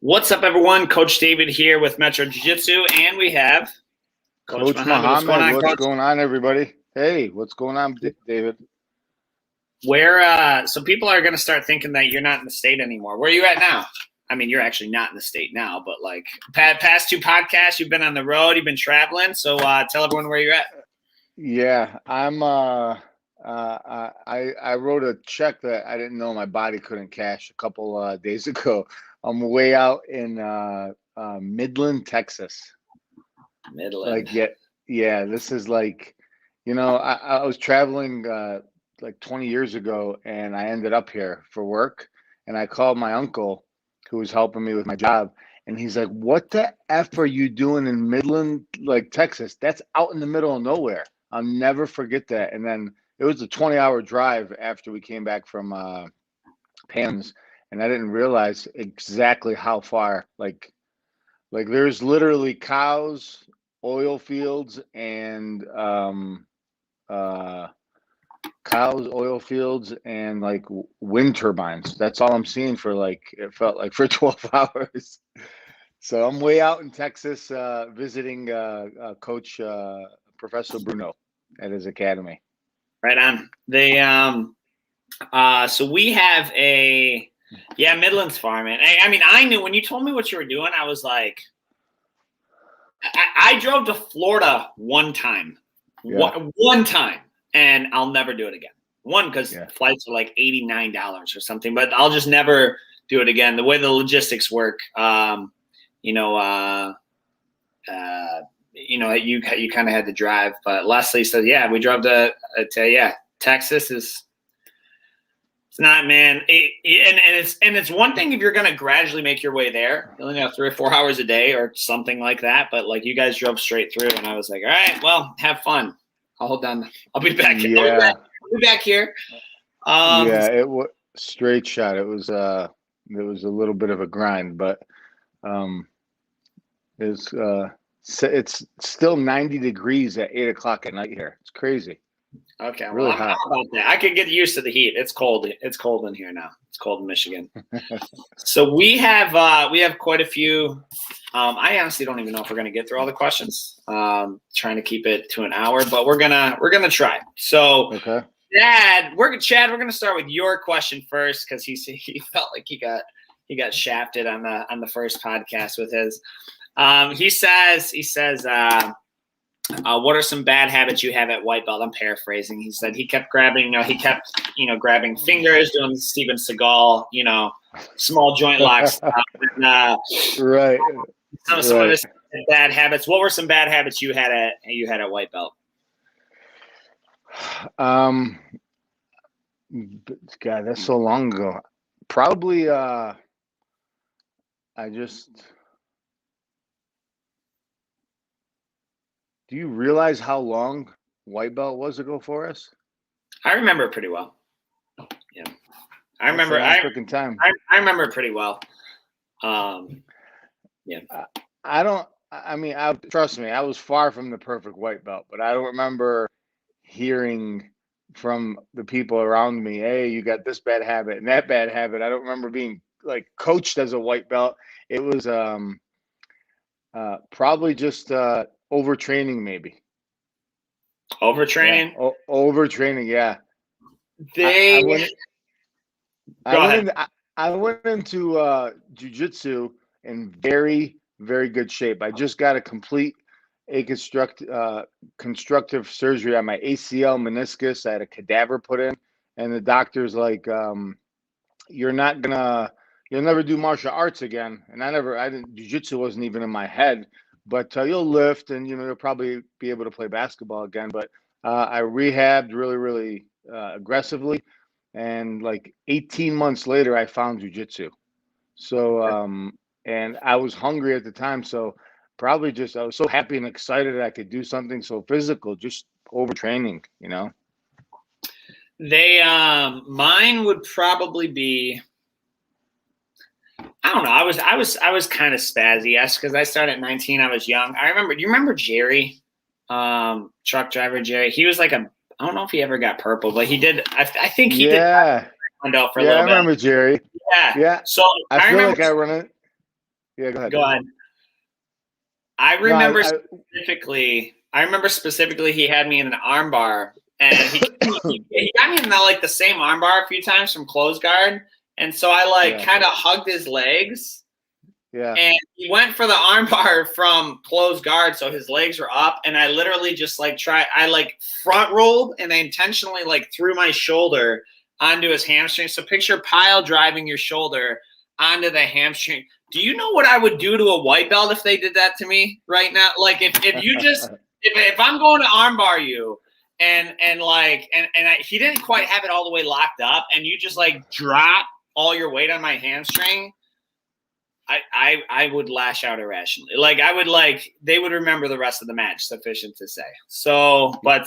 What's up, everyone? Coach David here with Metro Jiu Jitsu, and we have Coach Mohammad. What's going on, everybody? Hey, what's going on, David? So people are going to start thinking that you're not in the state anymore. Where are you at now? I mean, you're actually not in the state now, but like past two podcasts, you've been on the road, you've been traveling. So tell everyone where you're at. Yeah, I'm. I wrote a check that I didn't know my body couldn't cash a couple days ago. I'm way out in Midland, Texas. Midland. Yeah. This is like, I was traveling like 20 years ago, and I ended up here for work. And I called my uncle, who was helping me with my job, and he's like, "What the F are you doing in Midland, like Texas? That's out in the middle of nowhere." I'll never forget that. And then it was a 20-hour drive after we came back from Pam's, and I didn't realize exactly how far. Like there's literally cows, oil fields, and like wind turbines. That's all I'm seeing for it felt like for 12 hours. So I'm way out in Texas visiting Coach Professor Bruno at his academy. Right on. So we have Midland's farm, man. I mean, I knew when you told me what you were doing, I was like, I drove to Florida one time, one time, and I'll never do it again. One, because flights are like $89 or something, but I'll just never do it again. The way the logistics work, you kind of had to drive. But Leslie said, we drove to Texas is. It's not, man. It's one thing if you're going to gradually make your way there. You only have 3 or 4 hours a day or something like that. But like you guys drove straight through, and I was like, all right, well, have fun. I'll hold on. I'll be back. Yeah. I'll be back here. It was straight shot. It was a little bit of a grind, but it's still 90 degrees at 8 o'clock at night here. It's crazy. Okay, really hot. How about that? I could get used to the heat. It's cold. It's cold in here now. It's cold in Michigan. So we have quite a few. I honestly don't even know if we're gonna get through all the questions. Trying to keep it to an hour, but we're gonna try. So, okay. Chad, we're gonna start with your question first because he felt like he got shafted on the first podcast with his. He says. What are some bad habits you have at white belt? I'm paraphrasing. He said he kept grabbing, grabbing fingers, doing Steven Seagal, small joint locks. Right. Some of his bad habits. What were some bad habits you had at white belt? God, that's so long ago. Probably, Do you realize how long white belt was ago for us? I remember it pretty well. Yeah, I remember. Freaking time. I remember it pretty well. Yeah. Trust me, I was far from the perfect white belt, but I don't remember hearing from the people around me, "Hey, you got this bad habit and that bad habit." I don't remember being like coached as a white belt. It was probably just overtraining, maybe. Overtraining? Yeah. Overtraining, yeah. I went into jiu-jitsu in very, very good shape. I just got a complete constructive surgery on my ACL meniscus. I had a cadaver put in, and the doctor's like, you'll never do martial arts again. And jiu-jitsu wasn't even in my head. But you'll lift, and you'll probably be able to play basketball again. But I rehabbed really, really aggressively, and like 18 months later, I found jiu-jitsu. So, and I was hungry at the time, so probably I was so happy and excited that I could do something so physical, just overtraining, Mine would probably be. I don't know. I was kind of spazzy, yes, because I started at 19. I was young. Do you remember Jerry, truck driver Jerry? He was like I don't know if he ever got purple, but he did. I think he did. For a little bit. I remember Jerry. Yeah. Yeah. So I feel like I run it. Yeah, go ahead. Go ahead. I No, remember specifically he had me in an arm bar, and he got me in the same arm bar a few times from close guard, and so I kind of hugged his legs. Yeah. And he went for the arm bar from closed guard, so his legs were up, and I literally just front rolled, and I intentionally threw my shoulder onto his hamstring. So picture pile driving your shoulder onto the hamstring. Do you know what I would do to a white belt if they did that to me right now? Like if you just if I'm going to arm bar you and he didn't quite have it all the way locked up, and you just drop all your weight on my hamstring, I would lash out irrationally. They would remember the rest of the match, sufficient to say. So I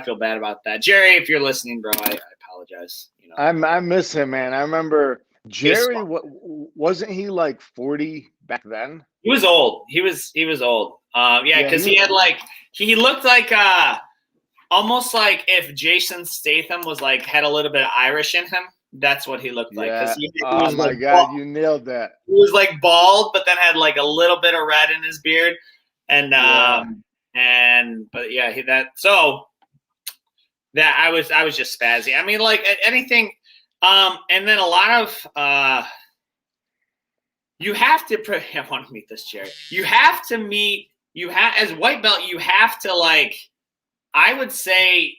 feel bad about that. Jerry, if you're listening, bro, I apologize. I miss him, man. I remember Jerry. Wasn't he 40 back then? He was old. He was old. Because he looked like almost like if Jason Statham was had a little bit of Irish in him. That's what he looked like. Yeah. He oh my God, you nailed that. He was bald, but then had a little bit of red in his beard, and I was just spazzy. I mean, anything, and then a lot of you have to. I want to meet this, Jerry. You have to meet. As white belt, you have to I would say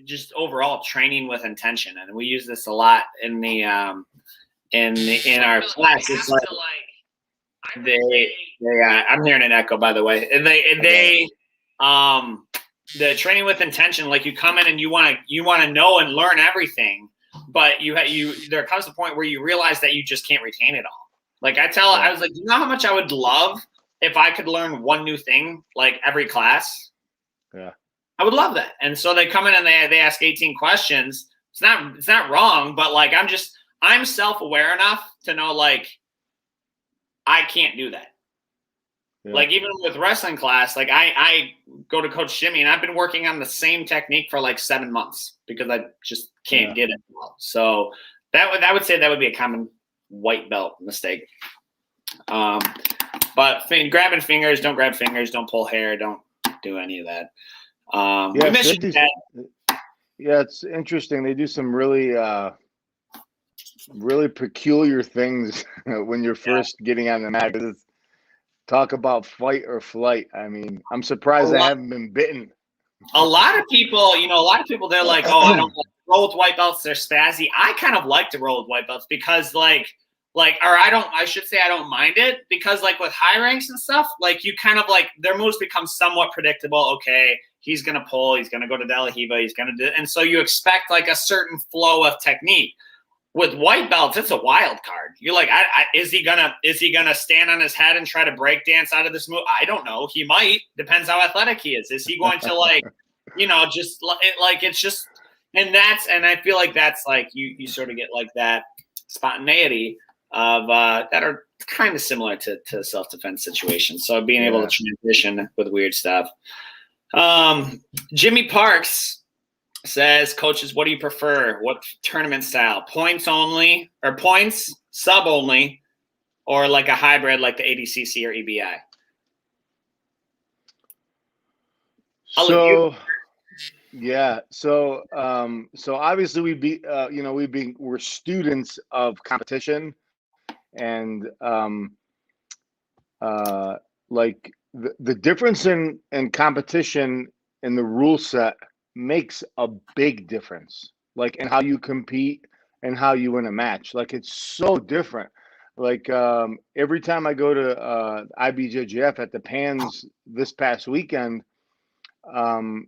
just overall training with intention, and we use this a lot in the in our class. It's I'm hearing an echo, by the way. The training with intention, you come in and you want to know and learn everything, but there comes a point where you realize that you just can't retain it all. I was you know how much I would love if I could learn one new thing every class. Yeah. I would love that. And so they come in and they ask 18 questions. It's not wrong, but I'm self-aware enough to know I can't do that. Yeah. Even with wrestling class, I go to Coach Jimmy, and I've been working on the same technique for 7 months because I just can't get it well. So I would say that would be a common white belt mistake. But grabbing fingers, don't grab fingers, don't pull hair, don't do any of that. It's interesting. They do some really peculiar things when you're first getting on the mat. Talk about fight or flight. I mean, I'm surprised I haven't been bitten. A lot of people, they're like, oh, I don't roll with white belts. They're spazzy. I kind of like to roll with white belts because I should say I don't mind it because with high ranks and stuff, you kind of their moves become somewhat predictable. Okay, he's going to pull, he's going to go to De La Riva, he's going to do, and so you expect a certain flow of technique. With white belts, it's a wild card. You're is he gonna stand on his head and try to break dance out of this move? I don't know. He might. Depends how athletic he is. Is he going to it's just, and I feel that's you sort of get that spontaneity of that are kind of similar to self-defense situations. So being able to transition with weird stuff. Jimmy Parks says, coaches, what do you prefer? What tournament style? Points only, or points, sub only, or a hybrid like the ADCC or EBI? So obviously we're students of competition, and the difference in competition in the rule set makes a big difference, in how you compete and how you win a match. It's so different. Every time I go to IBJJF at the Pans this past weekend, the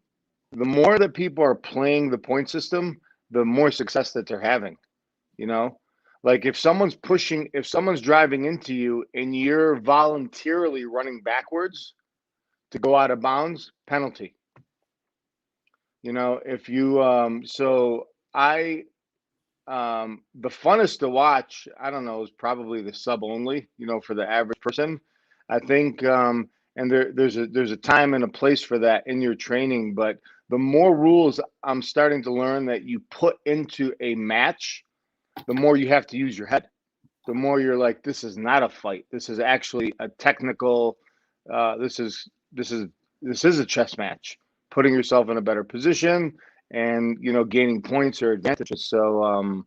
more that people are playing the point system, the more success that they're having. If someone's driving into you and you're voluntarily running backwards to go out of bounds, penalty. If you the funnest to watch, I don't know, is probably the sub only, for the average person. I think and there's a time and a place for that in your training, but the more rules I'm starting to learn that you put into a match, the more you have to use your head. the more you're like, this is not a fight. This is actually a technical. This is a chess match. Putting yourself in a better position and gaining points or advantages. So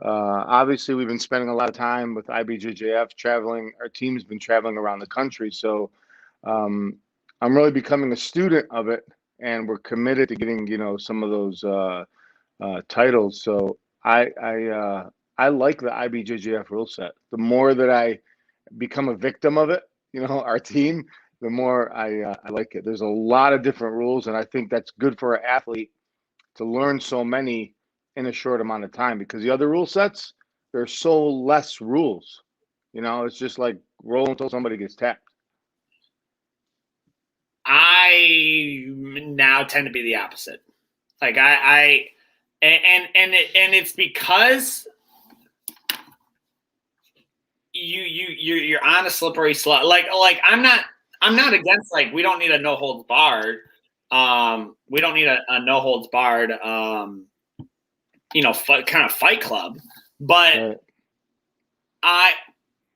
obviously, we've been spending a lot of time with IBJJF traveling. Our team's been traveling around the country. So I'm really becoming a student of it, and we're committed to getting some of those titles. So I like the IBJJF rule set. The more that I become a victim of it, our team, the more I like it. There's a lot of different rules, and I think that's good for an athlete to learn so many in a short amount of time, because the other rule sets, there's so less rules. It's just like roll until somebody gets tapped. I now tend to be the opposite. Like it's because you're on a slippery slope. Like I'm not against, like, we don't need a no holds barred. We don't need a no holds barred kind of fight club. But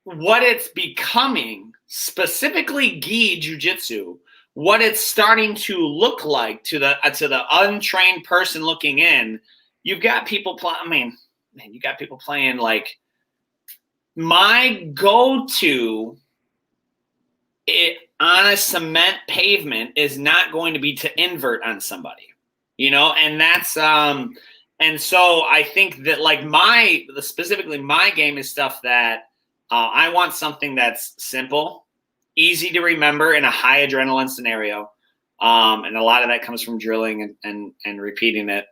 what it's becoming, specifically gi jiu-jitsu, what it's starting to look like to the untrained person looking in, you've got people you got people playing like, my go-to on a cement pavement is not going to be to invert on somebody, and that's and so I think that, like, specifically my game is stuff that I want something that's simple, easy to remember in a high adrenaline scenario, and a lot of that comes from drilling and repeating it.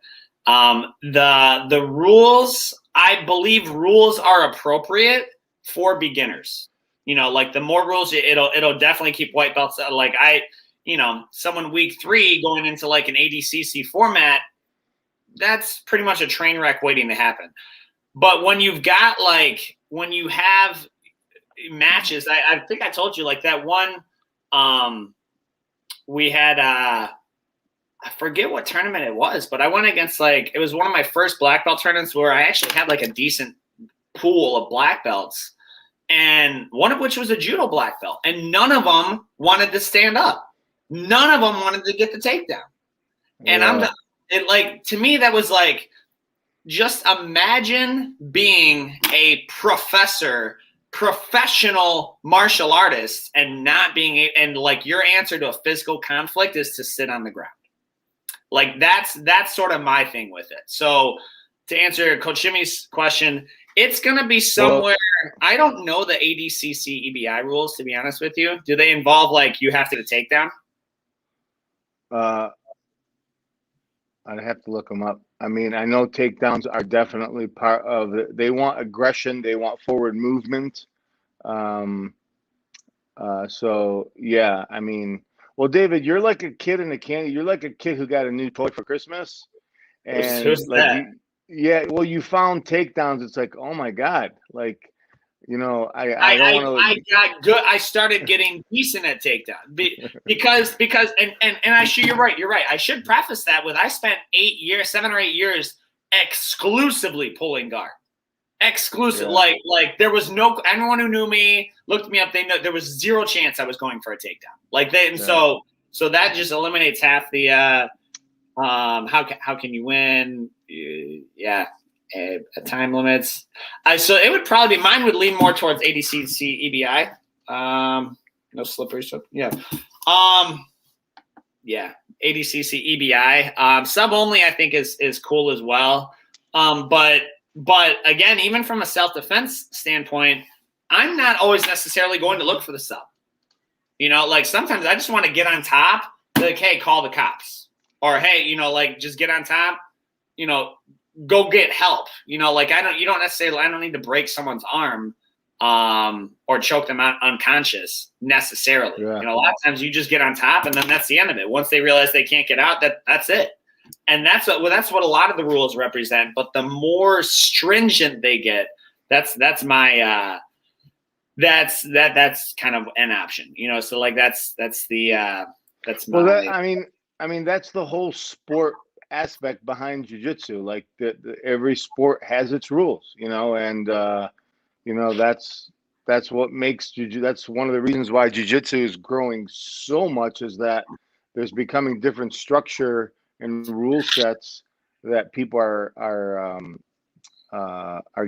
The rules, I believe rules are appropriate for beginners. Like, the more rules, it'll definitely keep white belts. Like, someone week 3 going into like an ADCC format, that's pretty much a train wreck waiting to happen. But when you have matches, I think I told you, like, that one, we had, I forget what tournament it was, but I went against, like, it was one of my first black belt tournaments where I actually had like a decent pool of black belts, and one of which was a judo black belt, and none of them wanted to stand up. None of them wanted to get the takedown. And to me, that was like, just imagine being a professional martial artist and not being, and like, your answer to a physical conflict is to sit on the ground. Like, that's sort of my thing with it. So to answer Coach Jimmy's question, it's going to be somewhere. I don't know the ADCC EBI rules, to be honest with you. Do they involve, like, you have to get a takedown? I'd have to look them up. I mean, I know takedowns are definitely part of it. They want aggression. They want forward movement. So, yeah, I mean, well, David, you're like a kid in a candy. You're like a kid who got a new toy for Christmas. And Who's that? Well, you found takedowns. It's like, oh my God. Like, I don't want to. I got good. I started getting decent at takedown because you're right. I should preface that with, I spent 7 or 8 years exclusively pulling guard. Exclusive. Yeah. Like there was anyone who knew me, looked me up, they know there was zero chance I was going for a takedown. So that just eliminates half the how can you win? Time limits. So it would probably be, mine would lean more towards ADCC EBI. No slippery. So yeah. ADCC EBI. Sub only, I think, is cool as well. But again, even from a self-defense standpoint, I'm not always necessarily going to look for the sub. Like, sometimes I just want to get on top, like, hey, call the cops. Or, hey, like, just get on top, go get help. Like, I don't need to break someone's arm or choke them out unconscious necessarily. Yeah. A lot of times you just get on top, and then that's the end of it. Once they realize they can't get out, that's it. And that's what a lot of the rules represent. But the more stringent they get, that's my that's kind of an option. So like that's my. Well, I mean that's the whole sport aspect behind jiu-jitsu. Like every sport has its rules, and You know, that's what makes that's one of the reasons why jiu-jitsu is growing so much, is that there's becoming different structure and rule sets that people are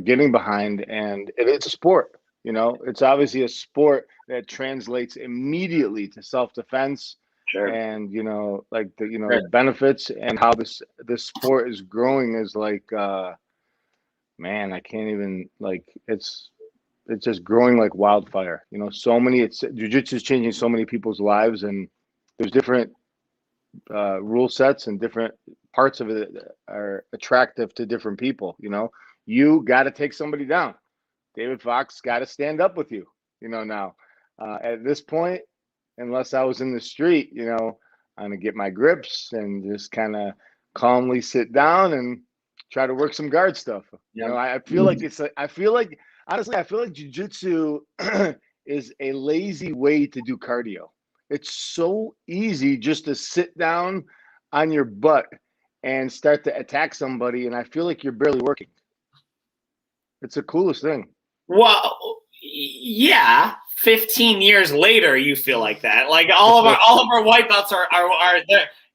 getting behind, and it's a sport. You know, it's obviously a sport that translates immediately to self-defense, Sure. and like Right. the benefits, and how this sport is growing is like, man, I can't even, like, it's just growing like wildfire. So many, it's jiu-jitsu is changing so many people's lives, and there's different rule sets, and different parts of it are attractive to different people. You got to take somebody down. David Fox got to stand up with you. Now, at this point, unless I was in the street, I'm gonna get my grips and just kind of calmly sit down and try to work some guard stuff. Yeah. I feel like I feel like, honestly, I feel like jiu-jitsu is a lazy way to do cardio. It's so easy just to sit down on your butt and start to attack somebody, and I feel like you're barely working. It's the coolest thing. Well, yeah. 15 years later, you feel like that. Like all of our white belts are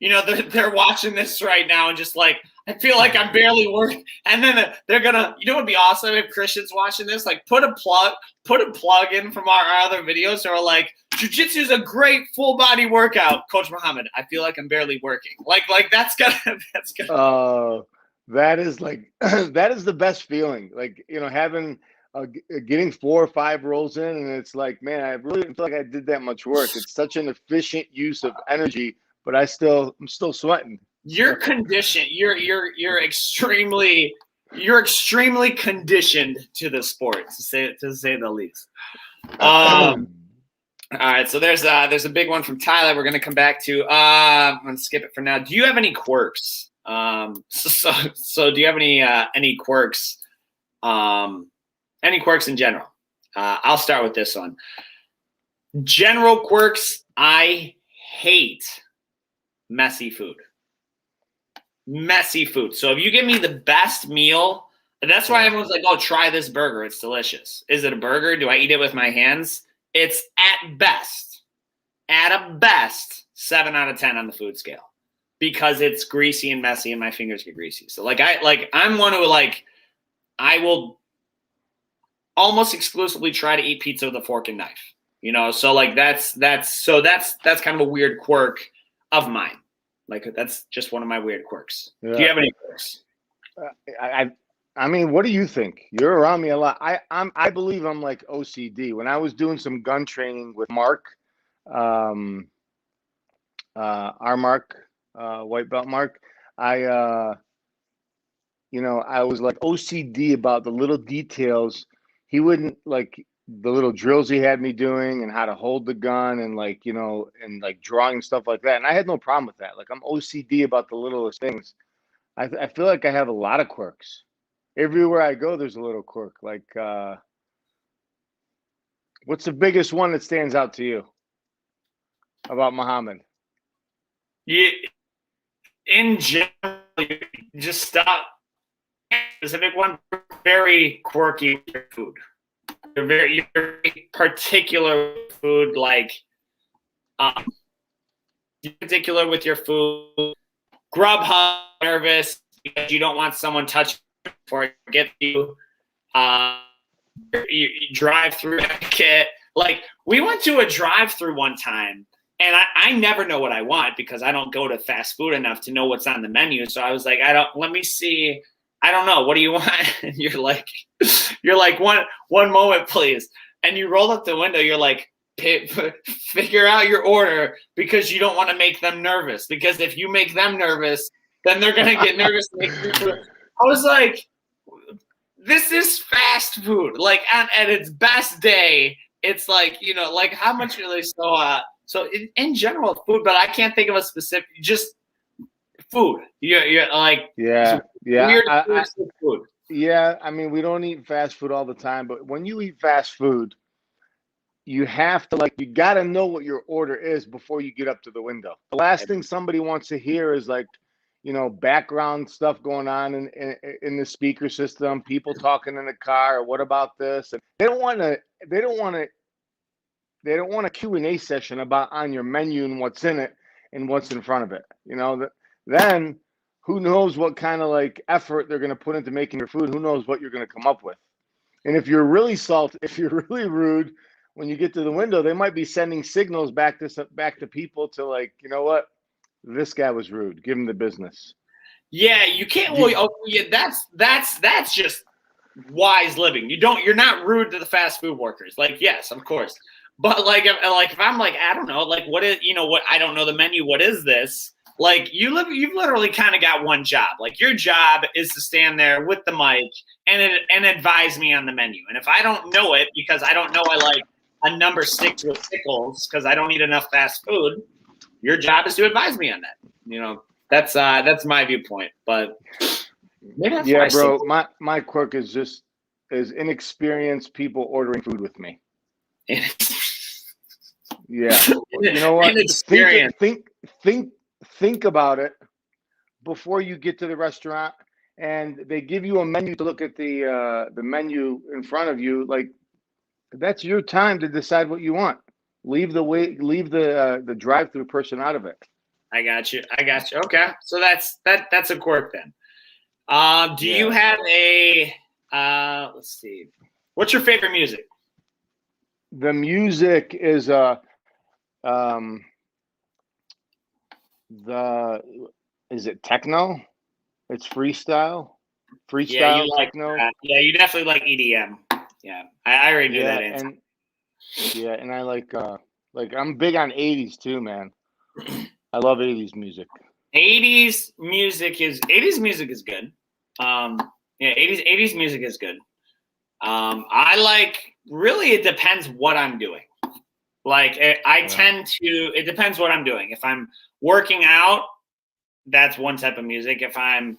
they're watching this right now and just like, I feel like I'm barely working. And then they're gonna, what would be awesome if Christian's watching this, like put a plug in from our other videos, or like, jiu-jitsu is a great full body workout, Coach Mohammad. I feel like I'm barely working. Like that's gonna. That is like that is the best feeling. Like, having getting 4 or 5 rolls in, and it's like, man, I really didn't feel like I did that much work. It's such an efficient use of energy, but I'm still sweating. You're conditioned. You're extremely conditioned to the sport, to say the least. All right, so there's a big one from Tyler. We're gonna come back to. I'm gonna skip it for now. Do you have any quirks? So do you have any quirks? Any quirks in general? I'll start with this one. General quirks. I hate messy food. Messy food. So if you give me the best meal, and that's why everyone's like, "Oh, try this burger. It's delicious." Is it a burger? Do I eat it with my hands? It's at a best, 7 out of 10 on the food scale, because it's greasy and messy and my fingers get greasy. So I'm one who, like, I will almost exclusively try to eat pizza with a fork and knife. So like that's kind of a weird quirk of mine. Like, that's just one of my weird quirks. Yeah. Do you have any quirks? I mean, what do you think? You're around me a lot. I believe I'm like OCD. When I was doing some gun training with Mark, our Mark, white belt Mark, I was like OCD about the little details. He wouldn't, like, the little drills he had me doing, and how to hold the gun, and and like drawing stuff like that. And I had no problem with that. Like, I'm OCD about the littlest things. I feel like I have a lot of quirks. Everywhere I go, there's a little quirk. Like, what's the biggest one that stands out to you about Mohammad? Yeah, in general, just stop. Specific one, very quirky with your food. You're very particular with food, like particular with your food. Grubhub, nervous because you don't want someone touching before it gets you. You drive through etiquette. Like, we went to a drive-through one time, and I never know what I want because I don't go to fast food enough to know what's on the menu. So I was like, let me see. I don't know. What do you want? And you're like, one moment, please. And you roll up the window. You're like, figure out your order, because you don't want to make them nervous. Because if you make them nervous, then they're going to get nervous. I was like, this is fast food. Like, at its best day, it's like, like, how much are they so in general, food, but I can't think of a specific, just food. You're like, weird food. Yeah, I mean, we don't eat fast food all the time, but when you eat fast food, you have to, you got to know what your order is before you get up to the window. The last thing somebody wants to hear is like, background stuff going on in the speaker system, people talking in the car. What about this? And they don't want a Q&A session about on your menu and what's in it and what's in front of it. Then who knows what kind of like effort they're going to put into making your food? Who knows what you're going to come up with? And if you're really if you're really rude, when you get to the window, they might be sending signals back to people to like, you know what? This guy was rude. Give him the business. Yeah, you can't. Well, yeah, that's just wise living. You're not rude to the fast food workers. Like, yes, of course. But like if I'm like, I don't know, like what is, what, I don't know the menu. What is this? Like you've literally kind of got one job. Like your job is to stand there with the mic and advise me on the menu. And if I don't know it because I don't know I like a number 6 with pickles because I don't eat enough fast food, your job is to advise me on that. That's my viewpoint. But maybe that's yeah, bro. My quirk is inexperienced people ordering food with me. Yeah, you know what? Think about it before you get to the restaurant, and they give you a menu to look at the menu in front of you. Like that's your time to decide what you want. Leave the drive-through person out of it. I got you. Okay, so that's a quirk then. Do you have a let's see, what's your favorite music? The music is is it techno? It's freestyle Yeah, you techno. Like yeah, you definitely like EDM. Yeah, I already knew that answer. And I like I'm big on 80s too, man. I love 80s music. 80s music is good. Yeah, 80s music is good. I like, really, it depends what I'm doing. Like it depends what I'm doing. If I'm working out, that's one type of music. If I'm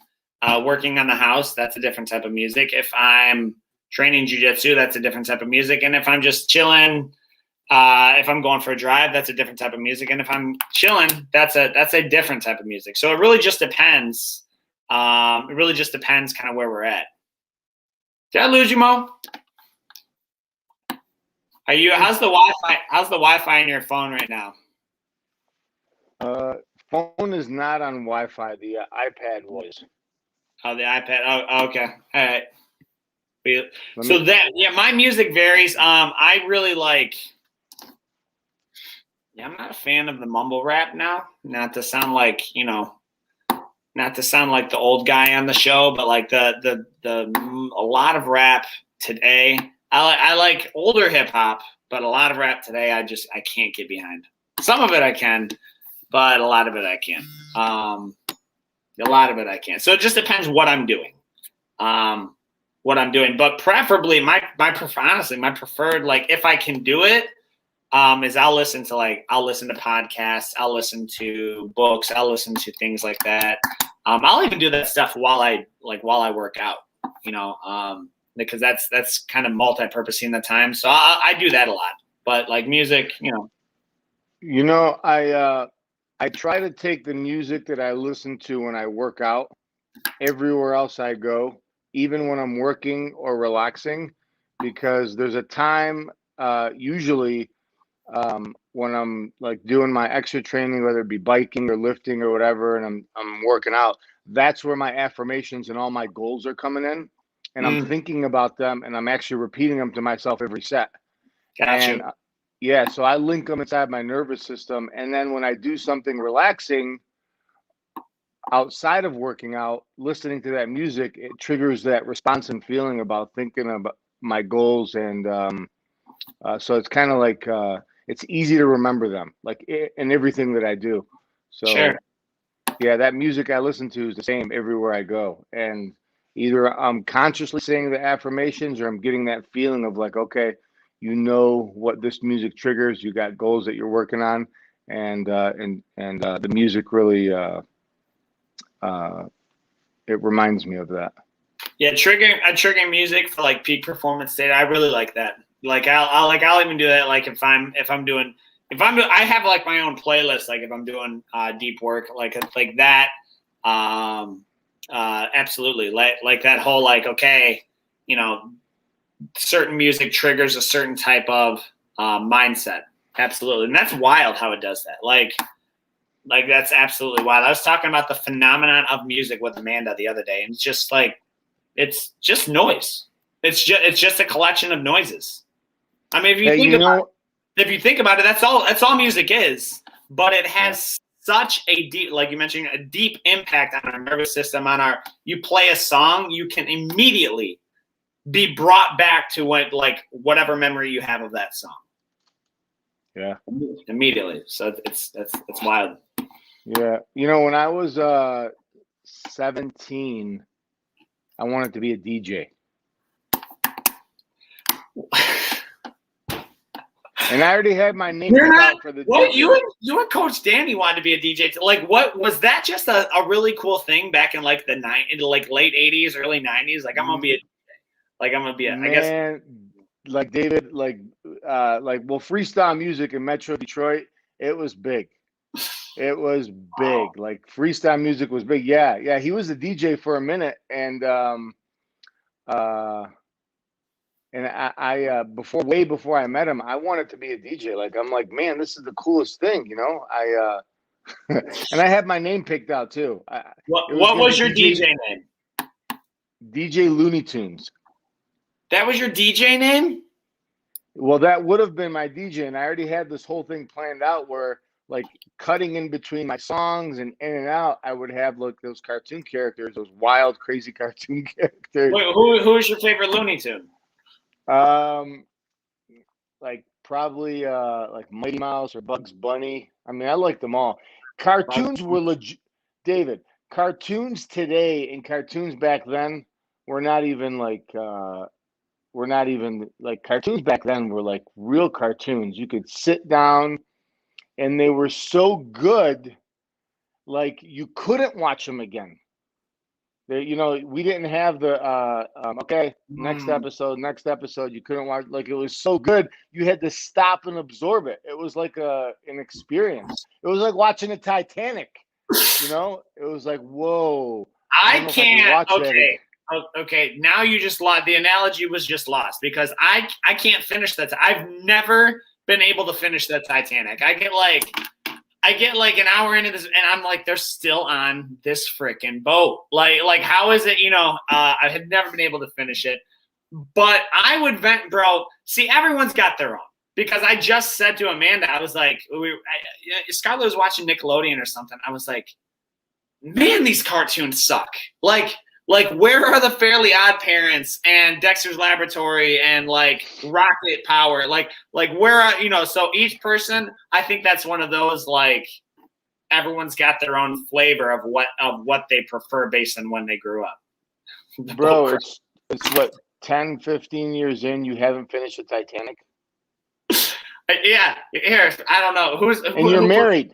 working on the house, that's a different type of music. If I'm training Jiu Jitsu, that's a different type of music. And if I'm just chilling, if I'm going for a drive, that's a different type of music. And if I'm chilling, that's a different type of music. So it really just depends. It really just depends kind of where we're at. Did I lose you, Mo? How's the Wi-Fi? How's the Wi-Fi in your phone right now? Phone is not on Wi-Fi. The iPad was. Oh, the iPad. Oh, okay. All right. My music varies. I really like. Yeah, I'm not a fan of the mumble rap now. Not to sound like the old guy on the show, but like a lot of rap today. I like older hip hop, but a lot of rap today I can't get behind. Some of it I can, but a lot of it I can't. A lot of it I can't. So it just depends what I'm doing. But preferably my preferred, like if I can do it, is I'll listen to podcasts, I'll listen to books, I'll listen to things like that. I'll even do that stuff while I work out, because that's kind of multi-purposing the time. So I do that a lot, but like music, I try to take the music that I listen to when I work out everywhere else I go, even when I'm working or relaxing, because there's a time, usually, when I'm like doing my extra training, whether it be biking or lifting or whatever, and I'm working out, that's where my affirmations and all my goals are coming in, and I'm thinking about them, and I'm actually repeating them to myself every set. Gotcha. And so I link them inside my nervous system, and then when I do something relaxing outside of working out, listening to that music, it triggers that response and feeling about thinking about my goals, and so it's kind of like it's easy to remember them, like in everything that I do. So sure. Yeah, that music I listen to is the same everywhere I go, and either I'm consciously saying the affirmations or I'm getting that feeling of like, okay, what this music triggers. You got goals that you're working on, and the music really it reminds me of that. Yeah, triggering music for like peak performance state. I really like that. Like I'll even do that. Like if I have like my own playlist. Like if I'm doing deep work, like that. Absolutely. Like that whole, like, okay, you know, certain music triggers a certain type of mindset. Absolutely. And that's wild how it does that. Like that's absolutely wild. I was talking about the phenomenon of music with Amanda the other day, and it's just like, it's just noise. It's just a collection of noises. I mean, if you think about it, that's all music is. But it has such a deep, like you mentioned, a deep impact on our nervous system. You play a song, you can immediately be brought back to whatever memory you have of that song. Yeah, immediately. So that's wild. Yeah, when I was 17, I wanted to be a DJ. And I already had my name out for the DJ. You and Coach Danny wanted to be a DJ. Like, what was that? Just a really cool thing back in like the late 80s, early 90s. Like, I'm gonna be a DJ. Like, I'm gonna be I guess. Like David, freestyle music in Metro Detroit, it was big. It was big. Like, freestyle music was big. Yeah. He was a DJ for a minute, and I way before I met him, I wanted to be a DJ. Like, I'm like, man, this is the coolest thing, and I had my name picked out too. What was your DJ name? DJ Looney Tunes. That was your DJ name? Well, that would have been my DJ, and I already had this whole thing planned out where, like, cutting in between my songs and in and out, I would have like those cartoon characters, those wild, crazy cartoon characters. Wait, who is your favorite Looney Tune? Like probably like Mighty Mouse or Bugs Bunny. I mean, I like them all. Cartoons were legit, David. Cartoons today and cartoons back then were not even like cartoons back then were like real cartoons. You could sit down and they were so good, like you couldn't watch them again. We didn't have the next episode. You couldn't watch, like, it was so good. You had to stop and absorb it. It was like an experience. It was like watching the Titanic. It was like, whoa. I can't. Okay. Now you just lost. The analogy was just lost because I can't finish that. I've never been able to finish that Titanic. I get like an hour into this, and I'm like, they're still on this freaking boat. Like, how is it? I had never been able to finish it, but I would vent, bro. See, everyone's got their own. Because I just said to Amanda, I was like, Scarlett was watching Nickelodeon or something. I was like, man, these cartoons suck. Like, where are the Fairly Odd Parents and Dexter's Laboratory and like Rocket Power? Like where are, so each person, I think that's one of those, like, everyone's got their own flavor of what they prefer based on when they grew up. Bro, it's what, 10, 15 years in, you haven't finished the Titanic? Yeah, here, I don't know you're married.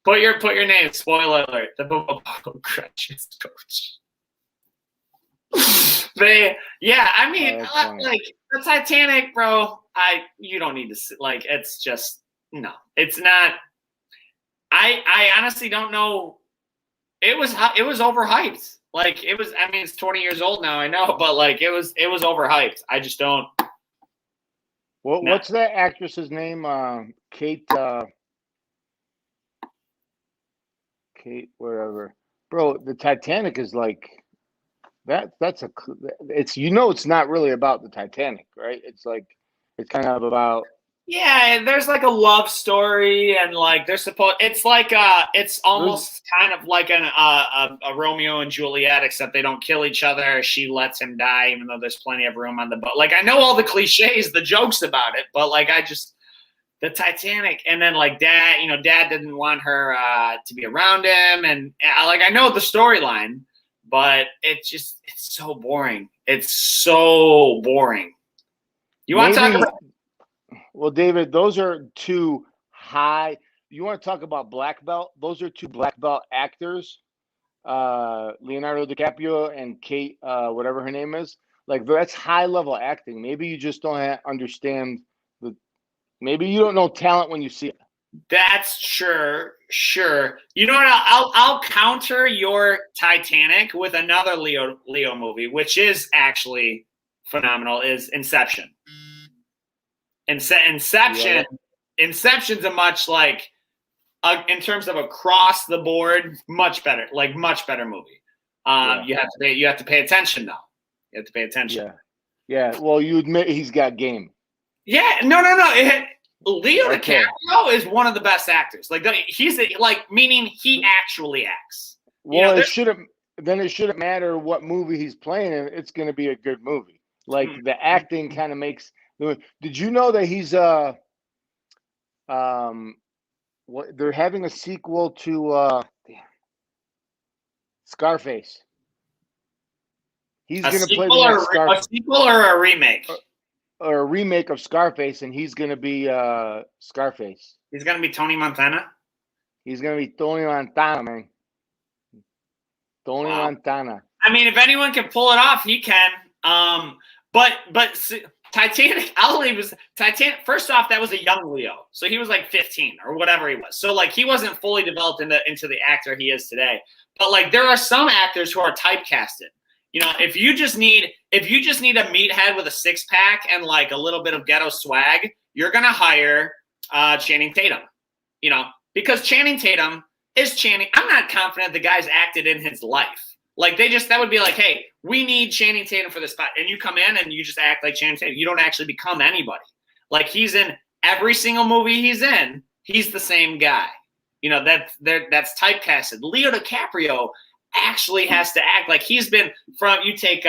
Put your name. Spoiler alert: the Bobo Crutches coach. But yeah, I mean, like the Titanic, bro. You don't need to like. It's just no. It's not. I honestly don't know. It was overhyped. Like it was. I mean, it's 20 years old now. I know, but like it was overhyped. I just don't. What's that actress's name? Kate, whatever. Bro, the Titanic is like that. It's it's not really about the Titanic, right? It's like it's kind of about. Yeah, and there's like a love story, and like it's like it's almost kind of like a Romeo and Juliet, except they don't kill each other. She lets him die, even though there's plenty of room on the boat. Like I know all the cliches, the jokes about it, but like the Titanic, and then like dad didn't want her to be around him, and like I know the storyline, but it's so boring. It's so boring. You want to talk about? Well, David, those are two high. You want to talk about black belt? Those are two black belt actors, Leonardo DiCaprio and Kate, whatever her name is. Like that's high level acting. Maybe you just don't understand maybe you don't know talent when you see it. That's sure. Sure. You know what? I'll counter your Titanic with another Leo movie, which is actually phenomenal. Is Inception. Inception. Yeah. Inception's a much like in terms of across the board, much better movie. You have to pay attention though. You have to pay attention. Yeah. Well, you admit he's got game. Yeah. No. Leo DiCaprio is one of the best actors. Like he's meaning he actually acts. Well, it shouldn't matter what movie he's playing in. It's going to be a good movie. Like the acting kind of makes. Did you know that he's what they're having a sequel to Scarface. He's going to play the next Scarface. A sequel or a remake? Or a remake of Scarface, and he's going to be Scarface. He's going to be Tony Montana? He's going to be Tony Montana, man. Tony Montana. I mean, if anyone can pull it off, he can. But Titanic, Titanic. First off, that was a young Leo, so he was like 15 or whatever he was. So like he wasn't fully developed into the actor he is today. But like there are some actors who are typecasted. You know, if you just need a meathead with a six-pack and like a little bit of ghetto swag, you're gonna hire Channing Tatum. You know, because Channing Tatum is Channing. I'm not confident the guy's acted in his life. Like that would be like, hey, we need Channing Tatum for this spot, and you come in and you just act like Channing Tatum. You don't actually become anybody. Like he's in every single movie he's in. He's the same guy. You know, that's typecasted. Leo DiCaprio actually has to act like he's been from. You take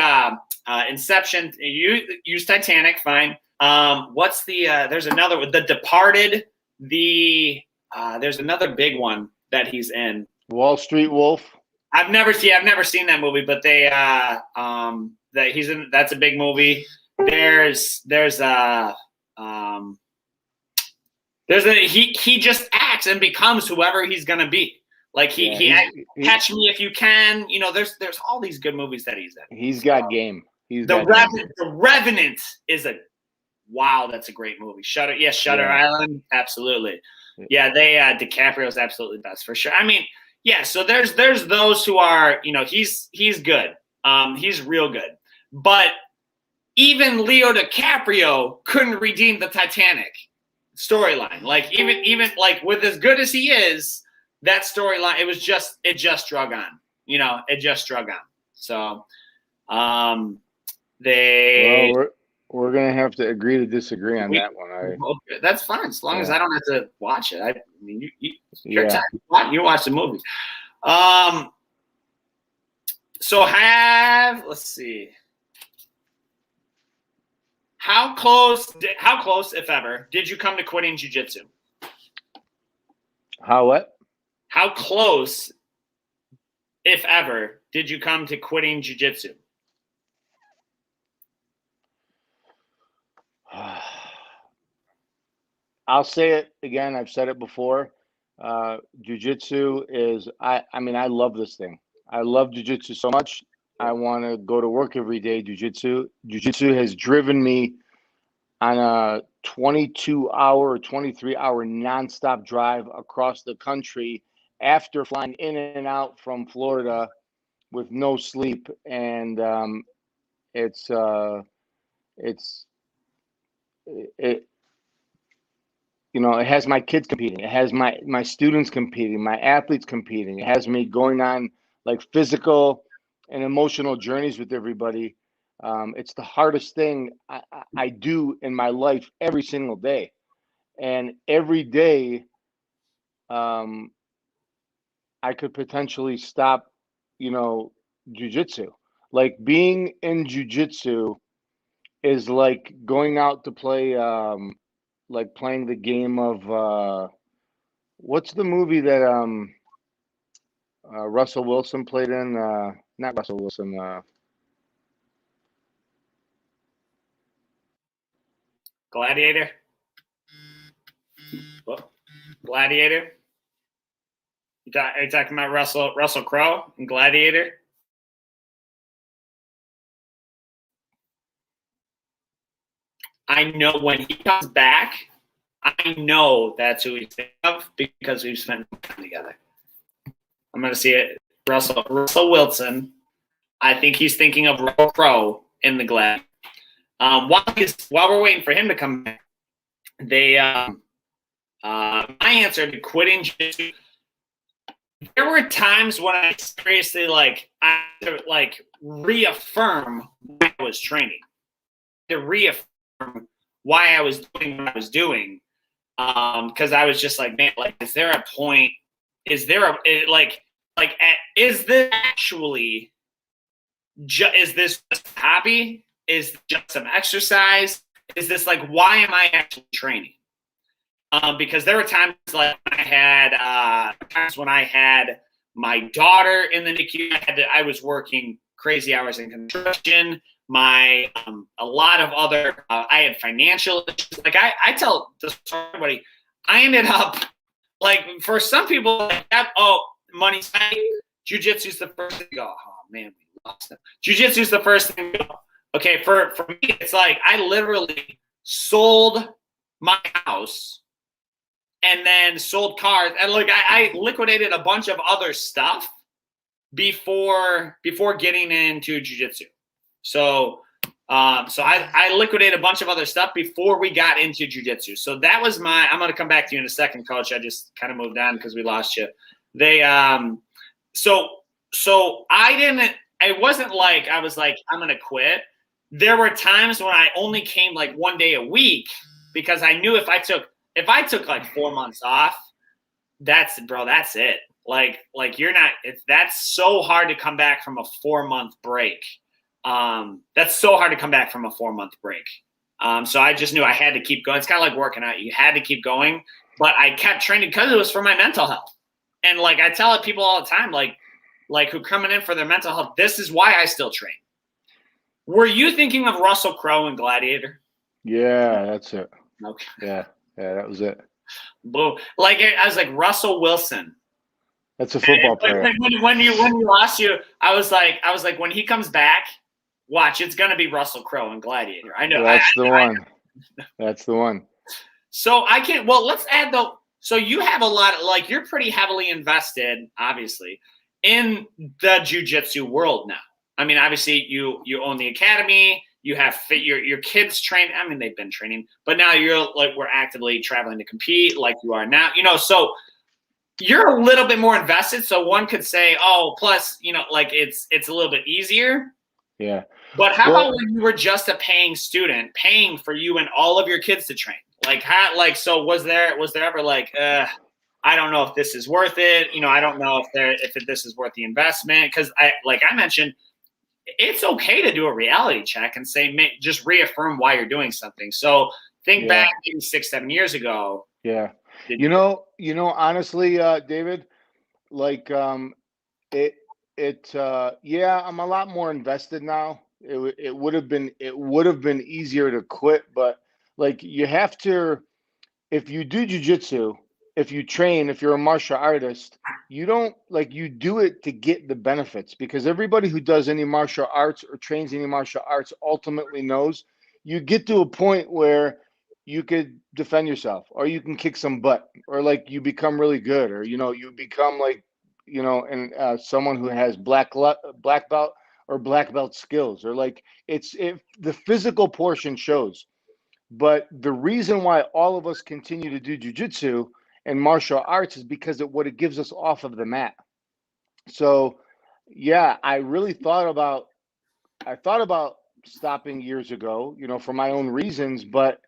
Inception. You use Titanic. Fine. What's there's another one. The Departed. There's another big one that he's in. Wall Street Wolf. I've never seen that movie, but that he's in. That's a big movie. He just acts and becomes whoever he's gonna be. Like Catch Me If You Can. You know, there's all these good movies that he's in. He's got game. The Revenant is that's a great movie. Shutter Island, absolutely. Yeah, DiCaprio's absolutely best for sure. I mean, yeah. So there's those who are, you know, he's good. He's real good. But even Leo DiCaprio couldn't redeem the Titanic storyline. Like even like with as good as he is, that storyline it just drug on. You know, it just drug on. So we're gonna have to agree to disagree on that one. That's fine, as long as I don't have to watch it. I mean, your time. You watch the movie. So let's see. How close, if ever, did you come to quitting jiu-jitsu? How close, if ever, did you come to quitting jiu-jitsu? I'll say it again. I've said it before. Jiu-jitsu is, I mean, I love this thing. I love jiu-jitsu so much. I want to go to work every day. Jiu-jitsu has driven me on a 22-hour or 23-hour nonstop drive across the country after flying in and out from Florida with no sleep. And it has my kids competing. It has my students competing, my athletes competing. It has me going on like physical and emotional journeys with everybody. It's the hardest thing I do in my life every single day. And every day I could potentially stop, jiu-jitsu. Like being in jiu-jitsu is like going out to play, like playing the game of what's the movie that Russell Wilson played in? Not Russell Wilson. Gladiator. What? Gladiator. Are you talking about Russell Crowe in Gladiator? I know when he comes back, I know that's who he's thinking of because we've spent time together. I'm going to see it. Russell Wilson. I think he's thinking of Russell Crowe in the Glad. While we're waiting for him to come back, my answer to quitting jiu-jitsu, there were times when I seriously I had to reaffirm why I was training, to reaffirm why I was doing what I was doing, because I was just like, man, is there a point? Is there is this actually? Is this just a hobby? Is this just some exercise? Is this why am I actually training? Because there were times when I had my daughter in the NICU. I was working crazy hours in construction. A lot of other, I had financial issues. I tell this to everybody, I ended up for some people money. Jiu-jitsu is the first thing to go, oh man, we lost them. Jiu-jitsu is the first thing to go. Okay, for me, it's I literally sold my house and then sold cars, and I liquidated a bunch of other stuff before getting into jiu-jitsu. So I liquidated a bunch of other stuff before we got into jiu-jitsu. So that was I'm going to come back to you in a second, Coach. I just kind of moved on because we lost you. So it wasn't I was I'm going to quit. There were times when I only came one day a week because I knew if I took 4 months off, that's it. That's so hard to come back from a 4-month break. That's so hard to come back from a 4-month break. So I just knew I had to keep going. It's kind of like working out. You had to keep going, but I kept training because it was for my mental health. And I tell people all the time, who coming in for their mental health, this is why I still train. Were you thinking of Russell Crowe in Gladiator? Yeah, that's it. Okay. Yeah, that was it. Boom. I was Russell Wilson. That's a football player. When you lost you, I was like, when he comes back, watch, it's gonna be Russell Crowe in Gladiator. I know. That's the one. That's the one. So I can't. Well, let's add though. So you have a lot of you're pretty heavily invested, obviously, in the jiu-jitsu world now. I mean, obviously, you own the academy. You have your kids train. I mean, they've been training, but now you're we're actively traveling to compete, like you are now. So you're a little bit more invested. So one could say, oh, plus, it's a little bit easier. Yeah. But how about when you were just a paying student, paying for you and all of your kids to train? So was there ever I don't know if this is worth it. I don't know if this is worth the investment. Because I mentioned, it's okay to do a reality check and say, just reaffirm why you're doing something. So think back maybe 6-7 years ago. Yeah. Honestly, David, I'm a lot more invested now. It would have been easier to quit, but you have to, if you do jiu-jitsu, if you train, if you're a martial artist, you don't you do it to get the benefits, because everybody who does any martial arts or trains any martial arts ultimately knows you get to a point where you could defend yourself, or you can kick some butt, or you become really good, or you become someone who has black belt or black belt skills, or the physical portion shows. But the reason why all of us continue to do jiu-jitsu and martial arts is because of what it gives us off of the mat. So yeah, I really thought about stopping years ago, for my own reasons, but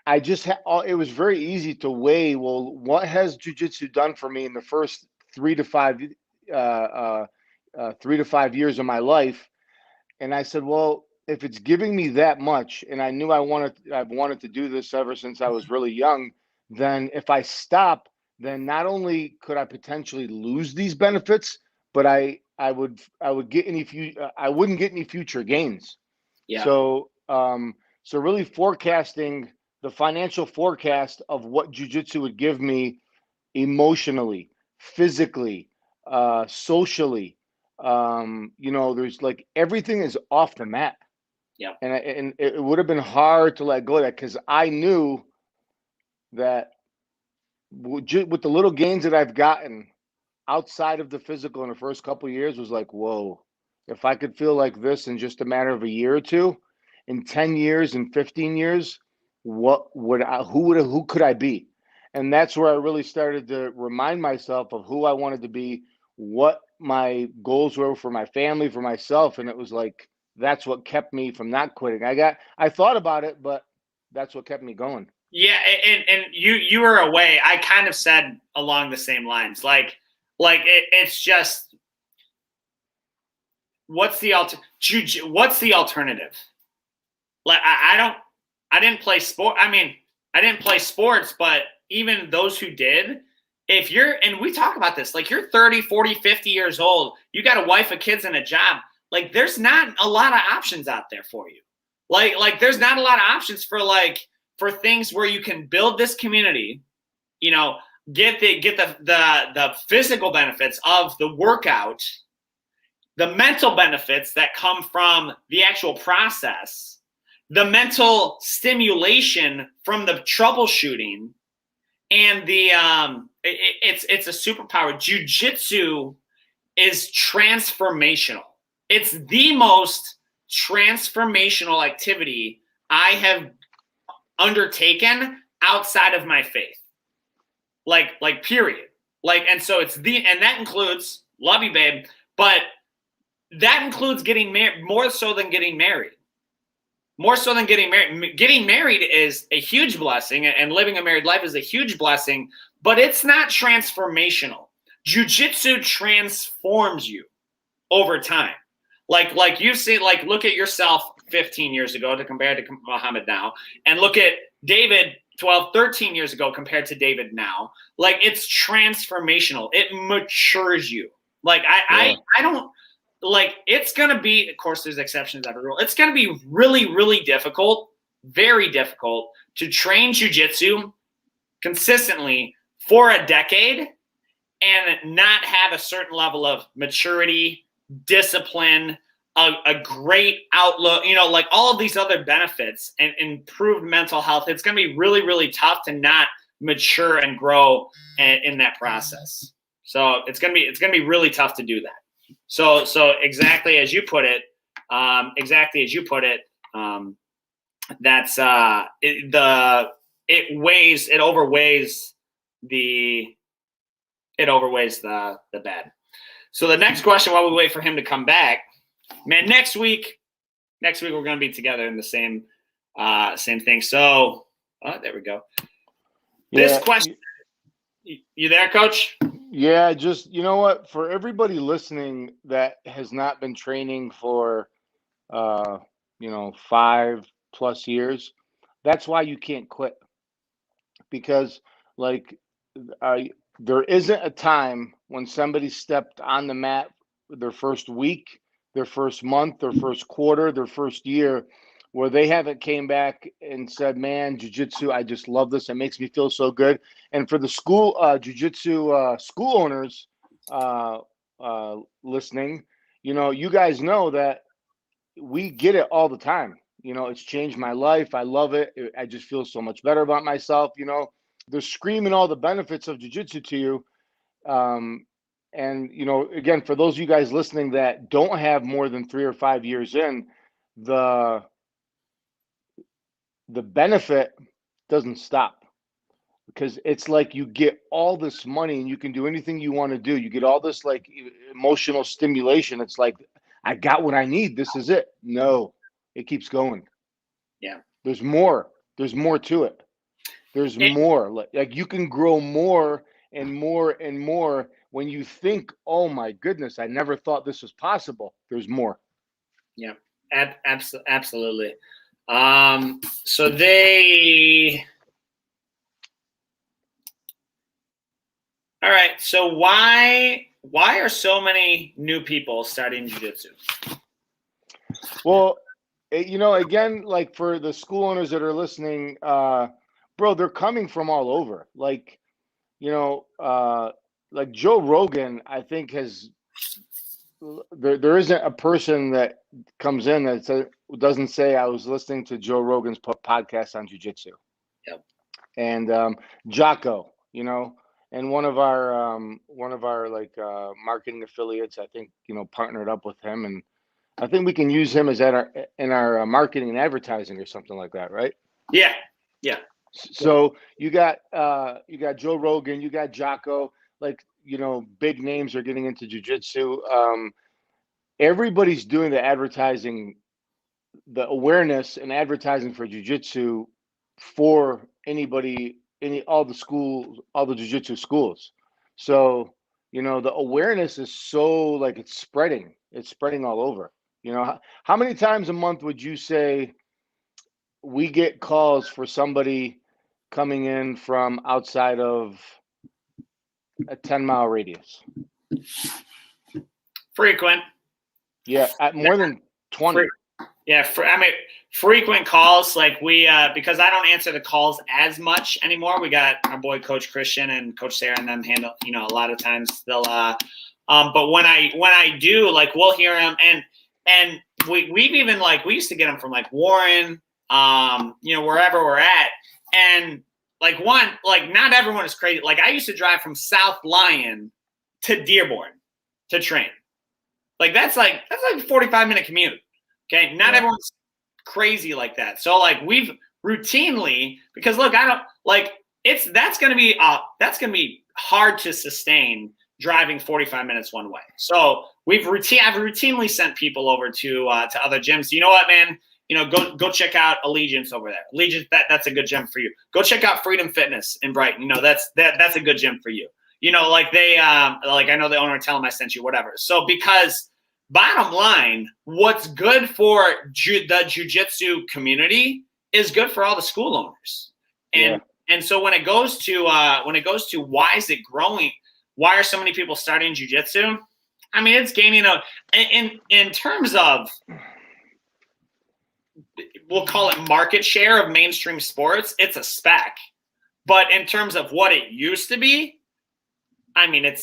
I just it was very easy to weigh, well, what has jiu-jitsu done for me in the first 3 to 5 years of my life? And I said, well, if it's giving me that much, and I knew I've wanted to do this ever since I was really young, then if I stop, then not only could I potentially lose these benefits, but I wouldn't get any future gains. Yeah. So really forecasting the financial forecast of what jiu-jitsu would give me emotionally, physically, socially, there's everything is off the mat. Yeah. And it would have been hard to let go of that, because I knew that with the little gains that I've gotten outside of the physical in the first couple of years was like, whoa, if I could feel like this in just a matter of a year or two, in 10 years and 15 years, who could I be? And that's where I really started to remind myself of who I wanted to be, what my goals were for my family, for myself. And it was like, that's what kept me from not quitting. I thought about it, but that's what kept me going. Yeah. And you were away. I kind of said along the same lines, it's just, what's the alternative? Like, I didn't play sport. I mean, I didn't play sports, but even those who did, and we talk about this, like, you're 30, 40, 50 years old, you got a wife, a kids, and a job. Like, there's not a lot of options out there for you. Like there's not a lot of options for things where you can build this community, get the physical benefits of the workout, the mental benefits that come from the actual process, the mental stimulation from the troubleshooting, and it's a superpower. Jiu Jitsu is transformational. It's the most transformational activity I have undertaken outside of my faith. Like period. And so and that includes, love you, babe, but that includes getting married, more so than getting married. More so than getting married. Getting married is a huge blessing, and living a married life is a huge blessing, but it's not transformational. Jiu-jitsu transforms you over time. Like you've seen, look at yourself 15 years ago to compare to Mohammad now, and look at David 12, 13 years ago compared to David now. Like, it's transformational. It matures you. I don't, it's going to be, of course, there's exceptions to every rule. It's going to be really, really difficult, very difficult to train jiu-jitsu consistently for a decade and not have a certain level of maturity, discipline, a great outlook, all of these other benefits and improved mental health. It's going to be really, really tough to not mature and grow in that process. So it's going to be really tough to do that. So exactly as you put it, that's it overweighs the bad. So the next question, while we wait for him to come back, man, next week we're going to be together in the same thing. So, there we go. Yeah. This question, you there, Coach? Yeah, just, you know what, for everybody listening that has not been training for 5+ years, that's why you can't quit. Because there isn't a time when somebody stepped on the mat their first week, their first month, their first quarter, their first year, where they haven't came back and said, man, jiu-jitsu, I just love this. It makes me feel so good. And for the school jiu-jitsu school owners listening, you guys know that we get it all the time. It's changed my life. I love it. I just feel so much better about myself. They're screaming all the benefits of jiu-jitsu to you. And, again, for those of you guys listening that don't have more than 3 or 5 years in, the benefit doesn't stop, because it's like you get all this money and you can do anything you want to do. You get all this emotional stimulation. It's like, I got what I need. This is it. No, it keeps going. Yeah. There's more. There's more to it. There's more. Like you can grow more and more and more when you think, oh my goodness, I never thought this was possible. There's more. Yeah, absolutely. So all right. So why are so many new people starting jiu-jitsu? Well, again, like for the school owners that are listening, bro, they're coming from all over. Like Joe Rogan, I think there isn't a person that comes in that doesn't say, I was listening to Joe Rogan's podcast on jiu-jitsu. Yep. and Jocko, and one of our like marketing affiliates, I think, partnered up with him, and I think we can use him as in our marketing and advertising or something like that, right? Yeah. Yeah. So you got Joe Rogan, you got Jocko, like, big names are getting into jiu-jitsu. Everybody's doing the advertising, the awareness and advertising for jiu-jitsu for all the jiu-jitsu schools. So, the awareness is so, like, it's spreading all over. How many times a month would you say we get calls for somebody coming in from outside of a 10-mile radius? Frequent. Yeah, at more than 20. Yeah, frequent calls. Like we, because I don't answer the calls as much anymore. We got our boy Coach Christian and Coach Sarah and them handle. A lot of times they'll. But when I do, like, we'll hear them, and we've even, like, we used to get them from, like, Warren, wherever we're at, and like not everyone is crazy. Like, I used to drive from South Lyon to Dearborn to train. Like, that's like a 45-minute commute. Okay, not everyone's crazy like that. So, like, we've routinely, because look, I don't like that's gonna be hard to sustain driving 45 minutes one way. So I've routinely sent people over to other gyms. You know what, man? Go check out Allegiance over there. Allegiance, that's a good gym for you. Go check out Freedom Fitness in Brighton. That's a good gym for you. Like they like, I know the owner, tell them I sent you, whatever. So, because bottom line, what's good for the jiu-jitsu community is good for all the school owners. And so when it goes to why is it growing? Why are so many people starting jiu-jitsu? I mean, it's gaining in terms of, we'll call it market share of mainstream sports, it's a speck. But in terms of what it used to be, I mean, I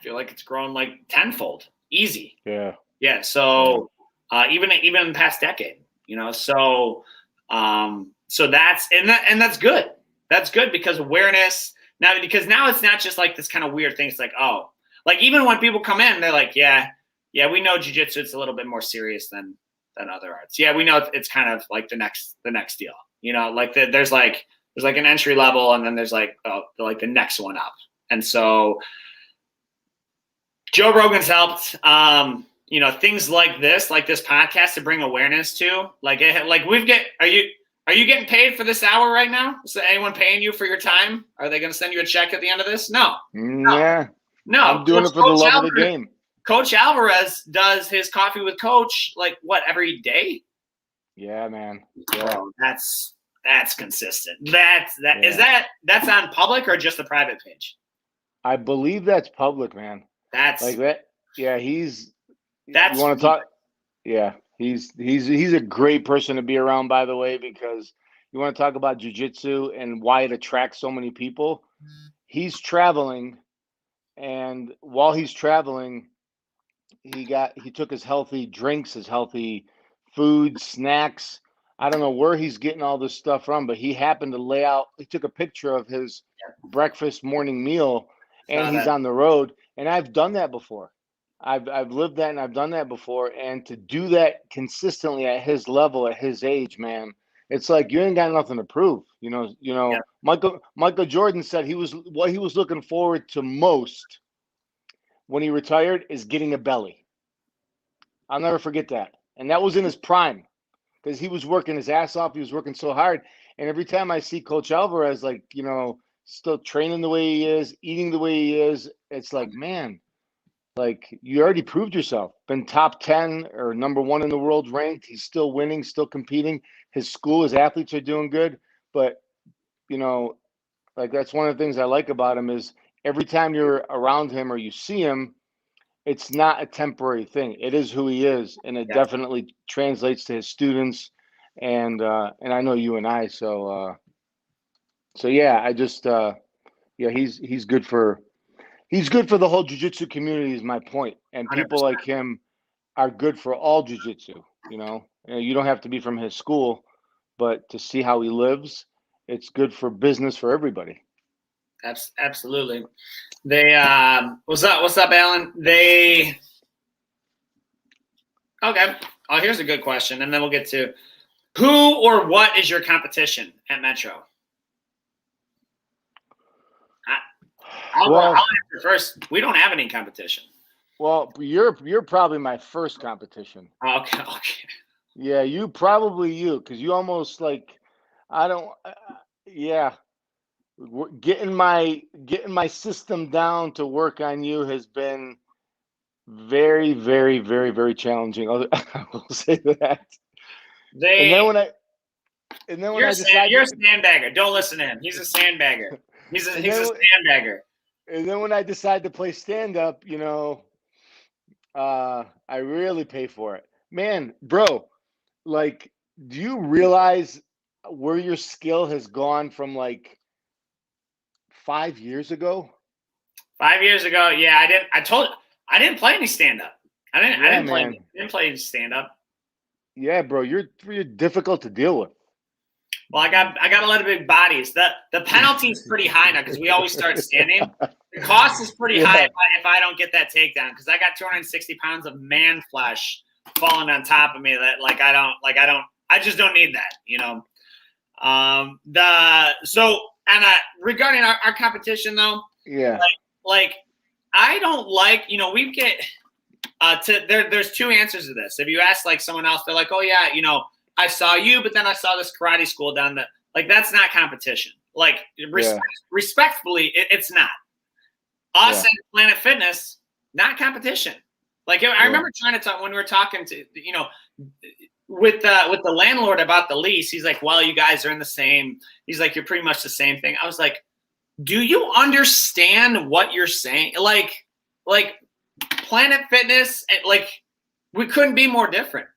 feel like it's grown like tenfold, easy. Yeah. Yeah. So even in the past decade, so that's good. That's good because awareness because now it's not just like this kind of weird thing. It's like, oh, like, even when people come in, they're like, yeah, we know jiu-jitsu, it's a little bit more serious than other arts. Yeah, we know it's kind of like the next deal. Like there's like an entry level, and then there's like the next one up. And so Joe Rogan's helped, things like this podcast to bring awareness to. Are you getting paid for this hour right now? Is anyone paying you for your time? Are they going to send you a check at the end of this? No. Yeah. No. I'm doing it for the love of the game. Coach Alvarez does his coffee with Coach, like, what, every day? Yeah, man. Yeah. Oh, that's consistent. That's on public or just the private page? I believe that's public, man. That's like that. Yeah, you that's want to talk? Yeah, he's a great person to be around, by the way, because you want to talk about jiu-jitsu and why it attracts so many people. He's traveling, and while he's traveling, he took his healthy drinks, his healthy food, snacks. I don't know where he's getting all this stuff from, but he happened to he took a picture of his breakfast morning meal, and he's on the road. And I've done that before. I've lived that, and I've done that before. And to do that consistently at his level, at his age, man, it's like you ain't got nothing to prove. Yeah. Michael Jordan said what he was looking forward to most when he retired is getting a belly. I'll never forget that. And that was in his prime, because he was working his ass off. He was working so hard. And every time I see Coach Alvarez, like, still training the way he is, eating the way he is, it's like, man, like, you already proved yourself. Been top 10 or number 1 in the world ranked. He's still winning, still competing. His school, his athletes are doing good. But, like, that's one of the things I like about him is every time you're around him or you see him, it's not a temporary thing. It is who he is, and it definitely translates to his students, and I know you and I. So yeah, I just he's good for the whole jiu-jitsu community is my point, and people 100%. Like him are good for all jiu-jitsu. You don't have to be from his school, but to see how he lives, it's good for business for everybody. Absolutely. They what's up, Alan? Okay. Oh, here's a good question, and then we'll get to who or what is your competition at Metro? I'll answer first. We don't have any competition. Well, you're probably my first competition. Okay. Yeah, because you almost like, I don't. Yeah, getting my system down to work on you has been very, very, very, very challenging. I will say that. You're a sandbagger. Don't listen to him. He's a sandbagger. He's a sandbagger. And then when I decide to play stand up, I really pay for it, man, bro. Like, do you realize where your skill has gone from like 5 years ago? 5 years ago, yeah, I didn't play any stand up. I didn't play stand up. Yeah, bro, you're difficult to deal with. Well, I got a lot of big bodies. The penalty is pretty high now because we always start standing. The cost is pretty high if I don't get that takedown because I got 260 pounds of man flesh falling on top of me that I just don't need that, regarding our competition though, yeah, like I don't like, we get there's two answers to this. If you ask like someone else, they're like, oh yeah, I saw you, but then I saw this karate school down there. Like, that's not competition. Like, respectfully, it's not. Us and Planet Fitness, not competition. Like, I remember trying to talk when we were talking to, with the landlord about the lease. He's like, well, you guys are in the same. He's like, you're pretty much the same thing. I was like, do you understand what you're saying? Like Planet Fitness, like, we couldn't be more different.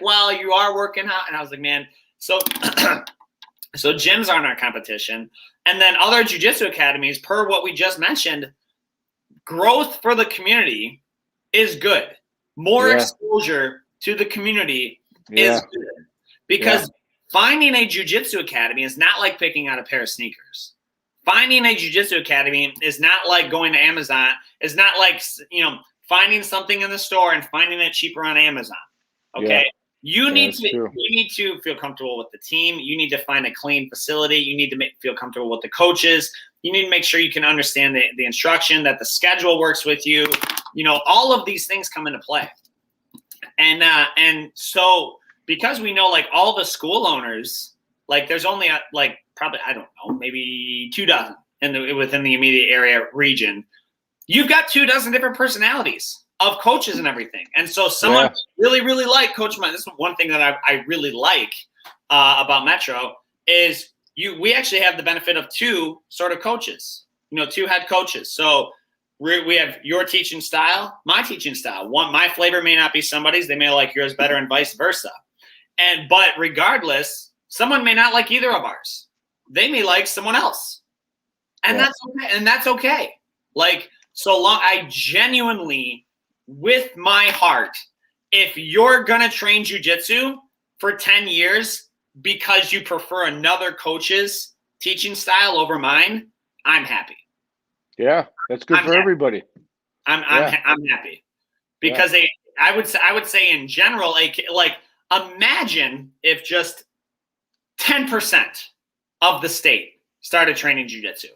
Well, you are working out. And I was like, man, so gyms aren't our competition. And then other jiu-jitsu academies, per what we just mentioned, growth for the community is good. More exposure to the community is good. Because finding a jiu-jitsu academy is not like picking out a pair of sneakers. Finding a jiu-jitsu academy is not like going to Amazon. It's not like, finding something in the store and finding it cheaper on Amazon. Okay. You need to feel comfortable with the team. You need to find a clean facility. You need to feel comfortable with the coaches. You need to make sure you can understand the instruction, that the schedule works with you. All of these things come into play. And so because we know like all the school owners, like there's only probably, I don't know, maybe 2 dozen within the immediate area region. You've got 2 dozen different personalities of coaches and everything. And so someone really, really like Coach Mike. This is one thing that I really like about Metro is we actually have the benefit of 2 sort of coaches, 2 head coaches. So we have your teaching style, my teaching style. My flavor may not be somebody's. They may like yours better and vice versa. But regardless, someone may not like either of ours. They may like someone else. And that's okay. And that's okay. Like, so long, I genuinely, with my heart, if you're going to train jiu-jitsu for 10 years because you prefer another coach's teaching style over mine, I'm happy. Yeah, that's good for everybody. I'm happy because I would say in general, like imagine if just 10% of the state started training jiu-jitsu.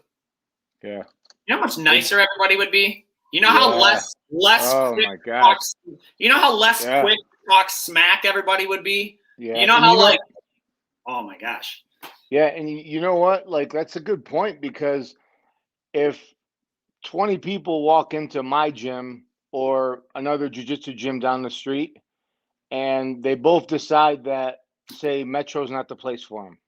Yeah. You know how much nicer everybody would be? You know how less quick quick talk smack everybody would be? Yeah. You know how oh my gosh. Yeah, and you know what? Like, that's a good point, because if 20 people walk into my gym or another jiu-jitsu gym down the street and they both decide that, say, Metro's not the place for them,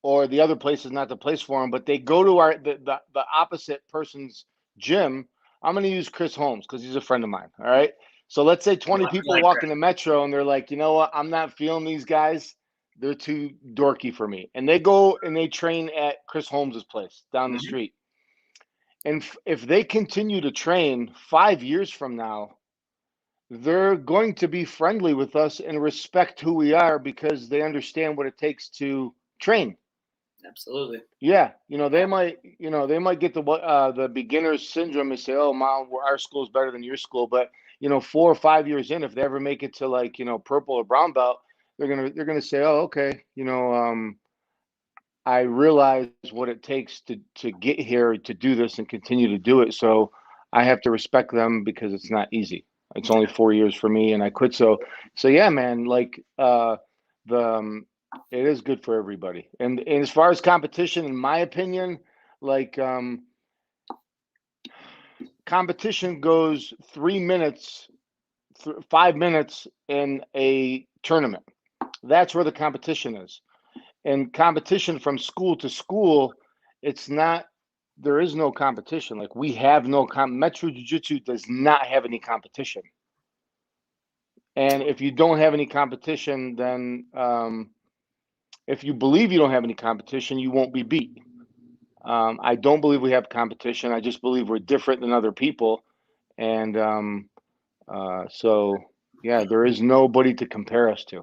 or the other place is not the place for them, but they go to the opposite person's gym. I'm going to use Chris Holmes because he's a friend of mine. All right. So let's say 20 people walk into Metro and they're like, you know what? I'm not feeling these guys. They're too dorky for me. And they go and they train at Chris Holmes's place down the street. And if they continue to train 5 years from now, they're going to be friendly with us and respect who we are because they understand what it takes to train. Absolutely. Yeah, they might, get the beginner's syndrome and say, "Oh, mom, our school is better than your school." But 4 or 5 years in, if they ever make it to like purple or brown belt, they're gonna say, "Oh, okay, I realize what it takes to get here to do this and continue to do it. So I have to respect them because it's not easy. It's only 4 years for me, and I quit. So yeah, man. Like the it is good for everybody. And as far as competition, in my opinion, like competition goes 3 minutes, 5 minutes in a tournament. That's where the competition is. And competition from school to school, it's not. There is no competition. Like we have no Metro Jiu Jitsu does not have any competition. And if you don't have any competition, then if you believe you don't have any competition, you won't be beat. I don't believe we have competition. I just believe we're different than other people. And so, yeah, there is nobody to compare us to.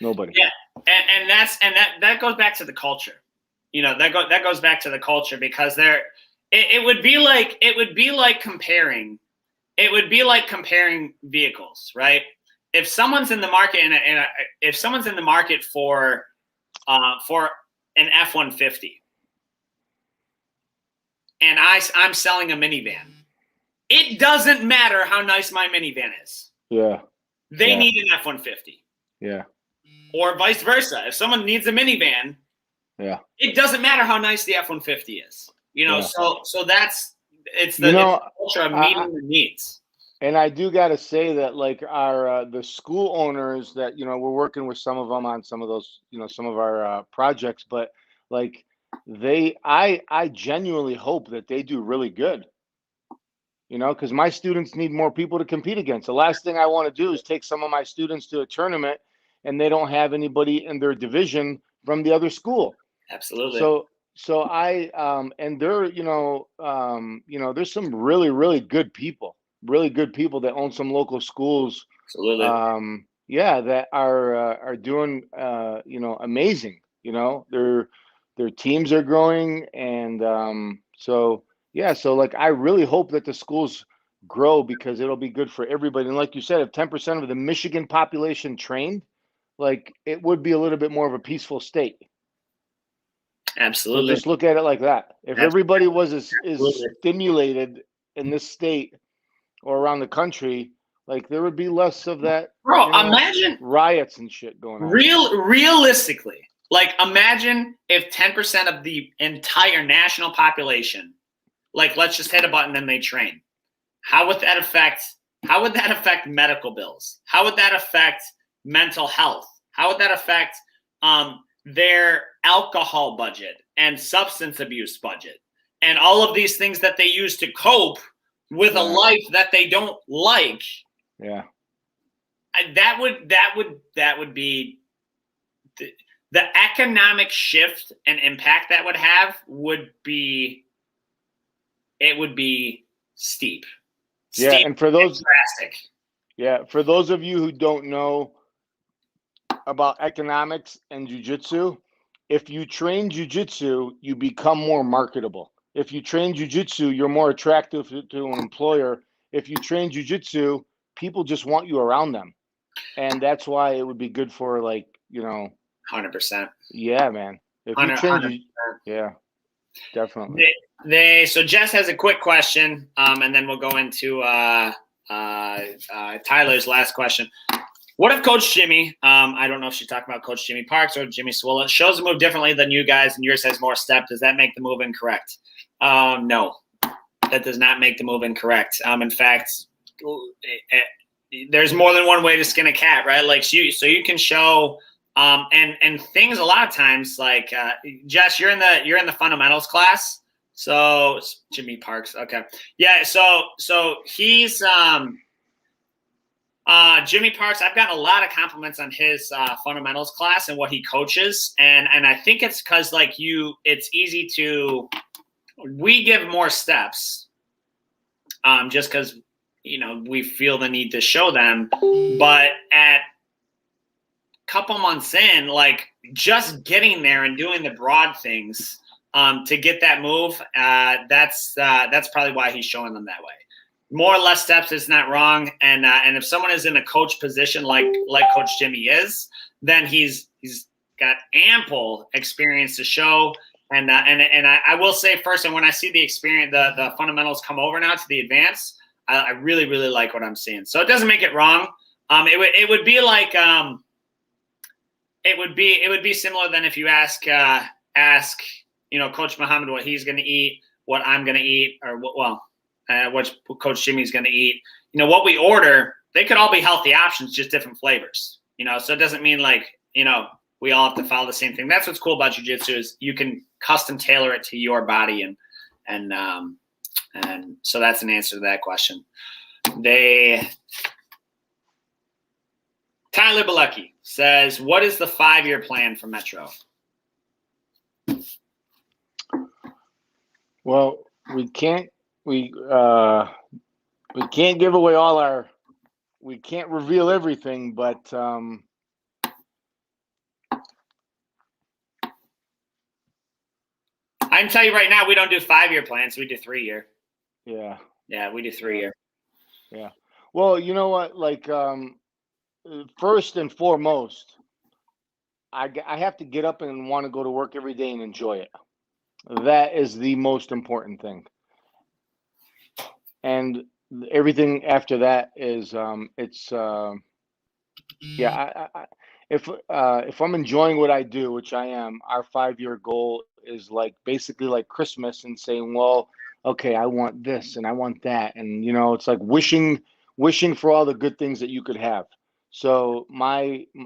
Nobody. Yeah, and that goes back to the culture. That goes back to the culture because it would be like comparing vehicles, right? If someone's in the market if someone's in the market for an F-150 and I'm selling a minivan, it doesn't matter how nice my minivan is. Yeah. They need an F-150. Yeah. Or vice versa. If someone needs a minivan, it doesn't matter how nice the F-150 is. So that's it's the culture of meeting the needs. And I do got to say that like our the school owners that we're working with some of them on some of those some of our projects, but like I genuinely hope that they do really good. Because my students need more people to compete against. The last thing I want to do is take some of my students to a tournament and they don't have anybody in their division from the other school. Absolutely. So I and they're there's some really, really good people that own some local schools. Absolutely. That are doing amazing. Their teams are growing, and so like I really hope that the schools grow because it'll be good for everybody. And like you said, if 10% of the Michigan population trained, like it would be a little bit more of a peaceful state. Absolutely. So just look at it like that. If everybody was as stimulated in this state or around the country, like there would be less of that. Bro, imagine riots and shit going on. Realistically, like imagine if 10% of the entire national population, like let's just hit a button and they train. How would that affect medical bills? How would that affect mental health? How would that affect their alcohol budget and substance abuse budget and all of these things that they use to cope with a life that they don't like? Yeah. That would be the economic shift and impact that would have would be steep. Yeah, and for those drastic. Yeah, for those of you who don't know about economics and jiu-jitsu, if you train jiu-jitsu, you become more marketable. If you train jiu-jitsu, you're more attractive to an employer. If you train jiu-jitsu, people just want you around them. And that's why it would be good for 100%. Yeah, man. If you train, yeah, definitely. So Jess has a quick question, and then we'll go into Tyler's last question. What if Coach Jimmy, I don't know if she's talking about Coach Jimmy Parks or Jimmy Swilla, shows the move differently than you guys and yours has more step? Does that make the move incorrect? No, that does not make the move incorrect. In fact, there's more than one way to skin a cat, right? Like so you can show and things a lot of times like Jess, you're in the fundamentals class. So Jimmy Parks, okay, yeah. So he's Jimmy Parks. I've gotten a lot of compliments on his fundamentals class and what he coaches, and I think it's because it's easy to we give more steps, just because we feel the need to show them. But at couple months in, like just getting there and doing the broad things to get that move, that's probably why he's showing them that way. More or less steps is not wrong, and if someone is in a coach position like Coach Jimmy is, then he's got ample experience to show. And I will say first, and when I see the experience, the fundamentals come over now to the advanced, I really, really like what I'm seeing. So it doesn't make it wrong. It would be like it would be similar than if you ask Coach Mohammad what he's going to eat, what I'm going to eat, or what Coach Jimmy's going to eat. What we order, they could all be healthy options, just different flavors. So it doesn't mean like we all have to follow the same thing. That's what's cool about jiu-jitsu is you can custom tailor it to your body, and so that's an answer to that question. Tyler Bilecki says, what is the 5-year plan for Metro? Well, we can't give away we can't reveal everything, but I can tell you right now, we don't do 5-year plans. We do 3-year. Yeah. Yeah, we do 3-year. Yeah. Well, you know what? Like, first and foremost, I have to get up and want to go to work every day and enjoy it. That is the most important thing. And everything after that is, if I'm enjoying what I do, which I am, our 5-year goal is like basically like Christmas and saying, well, okay, I want this and I want that. And, it's like wishing for all the good things that you could have. So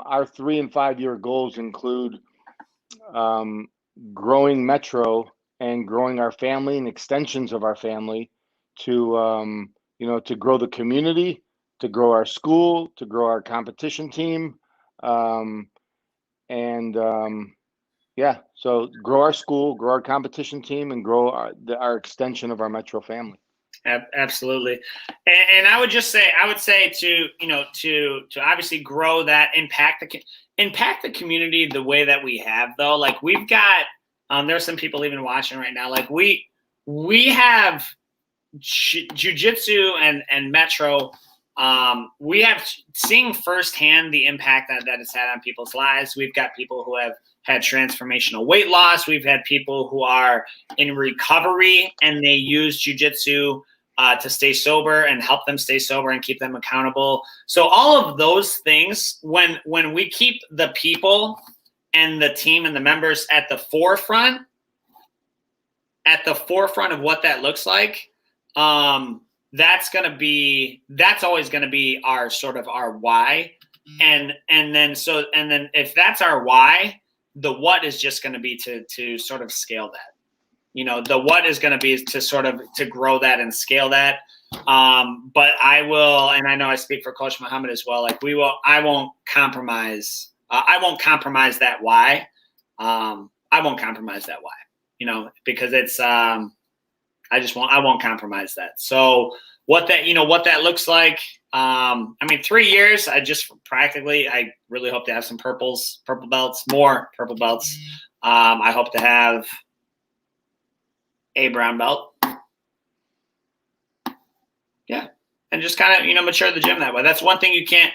our 3 and 5-year goals include growing Metro and growing our family and extensions of our family to grow the community, to grow our school, to grow our competition team, so grow our school, grow our competition team, and grow our extension of our Metro family. Absolutely. And I would say to obviously grow that, impact the community the way that we have, though. Like we've got, there's some people even watching right now. Like we have jiu-jitsu and Metro. We have seeing firsthand the impact that it's had on people's lives. We've got people who have had transformational weight loss. We've had people who are in recovery and they use jiu-jitsu to stay sober and help them stay sober and keep them accountable. So all of those things, when we keep the people and the team and the members at the forefront of what that looks like, that's always going to be our sort of our why. And then if that's our why, the what is just going to be to sort of scale that. The what is going to be to sort of to grow that and scale that. But I will, and I know I speak for Coach Mohammad as well. Like I won't compromise. I won't compromise that why. I won't compromise that why. Because it's I won't compromise that. So what that looks like. 3 years, I really hope to have some more purple belts. I hope to have a brown belt. Yeah. And just kind of, mature the gym that way. That's one thing you can't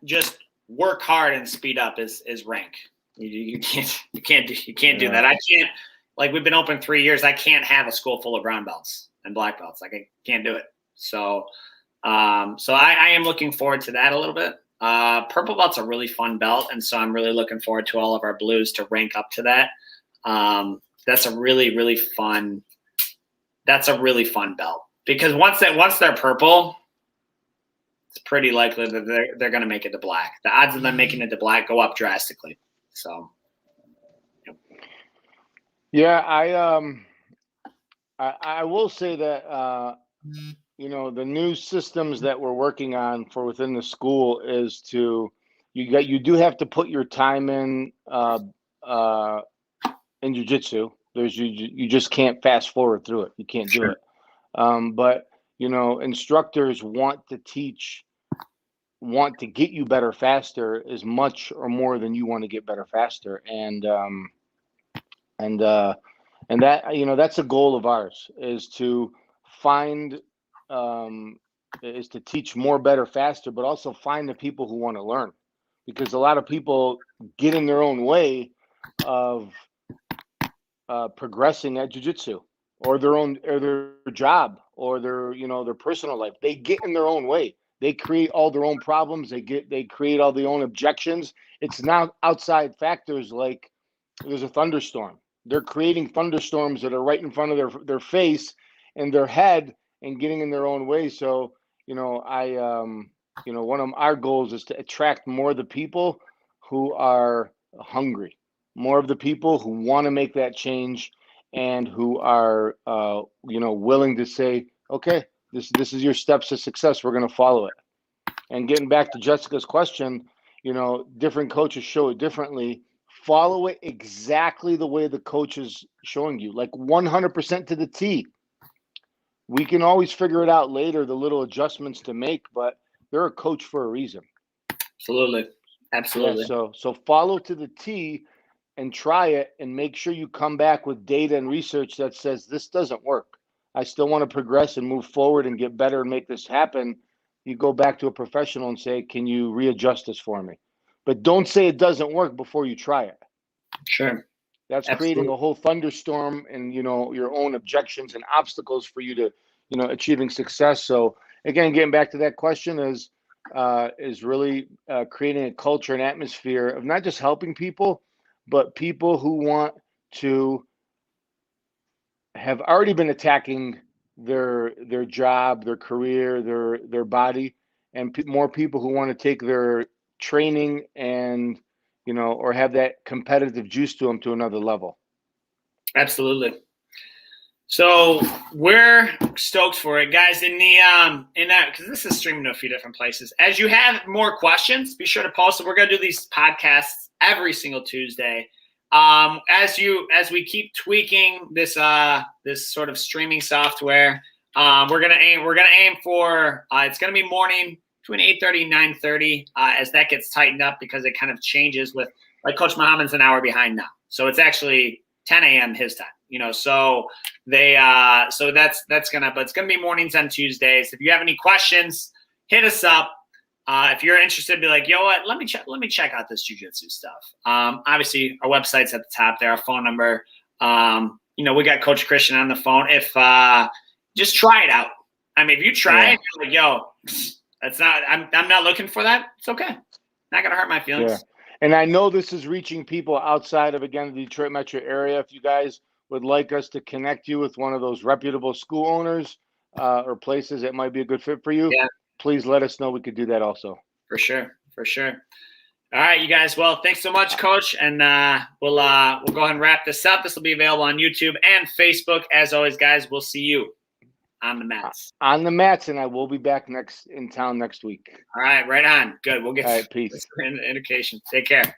just work hard and speed up is rank. You can't do that. I can't, like we've been open 3 years. I can't have a school full of brown belts and black belts. Like I can't do it. So I am looking forward to that a little bit. Purple belt's a really fun belt. And so I'm really looking forward to all of our blues to rank up to that. That's a really, really fun belt because once they're purple, it's pretty likely that they're going to make it to black. The odds of them making it to black go up drastically. So. Yeah, I will say that the new systems that we're working on for within the school is you do have to put your time in jiu-jitsu. You just can't fast forward through it. You can't do it. But instructors want to get you better faster as much or more than you want to get better faster, and that that's a goal of ours, is to find is to teach more, better, faster, but also find the people who want to learn, because a lot of people get in their own way of progressing at jiu-jitsu, or their job, or their personal life. They get in their own way. They create all their own problems. They create all their own objections. It's now outside factors, like there's a thunderstorm. They're creating thunderstorms that are right in front of their face and their head, and getting in their own way. So, one of our goals is to attract more of the people who are hungry, more of the people who want to make that change, and who are, willing to say, okay, this is your steps to success. We're going to follow it. And getting back to Jessica's question, different coaches show it differently. Follow it exactly the way the coach is showing you, like 100% to the T. We can always figure it out later, the little adjustments to make, but they're a coach for a reason. Absolutely. Yeah, so follow to the T and try it, and make sure you come back with data and research that says this doesn't work. I still want to progress and move forward and get better and make this happen. You go back to a professional and say, can you readjust this for me? But don't say it doesn't work before you try it. Sure. That's Absolutely. creating a whole thunderstorm and, your own objections and obstacles for you to, achieving success. So again, getting back to that question is really creating a culture and atmosphere of not just helping people, but people who want to have already been attacking their job, their career, their body, and more people who want to take their training and or have that competitive juice to them to another level. Absolutely. So we're stoked for it, guys. In that, because this is streaming to a few different places. As you have more questions, be sure to post it. We're gonna do these podcasts every single Tuesday. As we keep tweaking this sort of streaming software, we're gonna aim for it's gonna be morning between 8:30 and 9:30 as that gets tightened up, because it kind of changes with, like, Coach Mohammed's an hour behind now, so it's actually 10 a.m. his time. So that's gonna, but it's gonna be mornings on Tuesdays. If you have any questions, hit us up. If you're interested, be like, yo, what? Let me check out this jiu-jitsu stuff. Obviously, our website's at the top there. Our phone number. We got Coach Christian on the phone. If just try it out. I mean, if you try it, you're like, yo, that's not. I'm not looking for that. It's okay. Not gonna hurt my feelings. Yeah. And I know this is reaching people outside of, again, the Detroit metro area. If you guys would like us to connect you with one of those reputable school owners or places that might be a good fit for you, please let us know. We could do that also. For sure. All right, you guys. Well, thanks so much, Coach. And we'll go ahead and wrap this up. This will be available on YouTube and Facebook. As always, guys, we'll see you on the mats. On the mats, and I will be back in town next week. All right, right on. Good. We'll get all right, peace. Indication. Take care.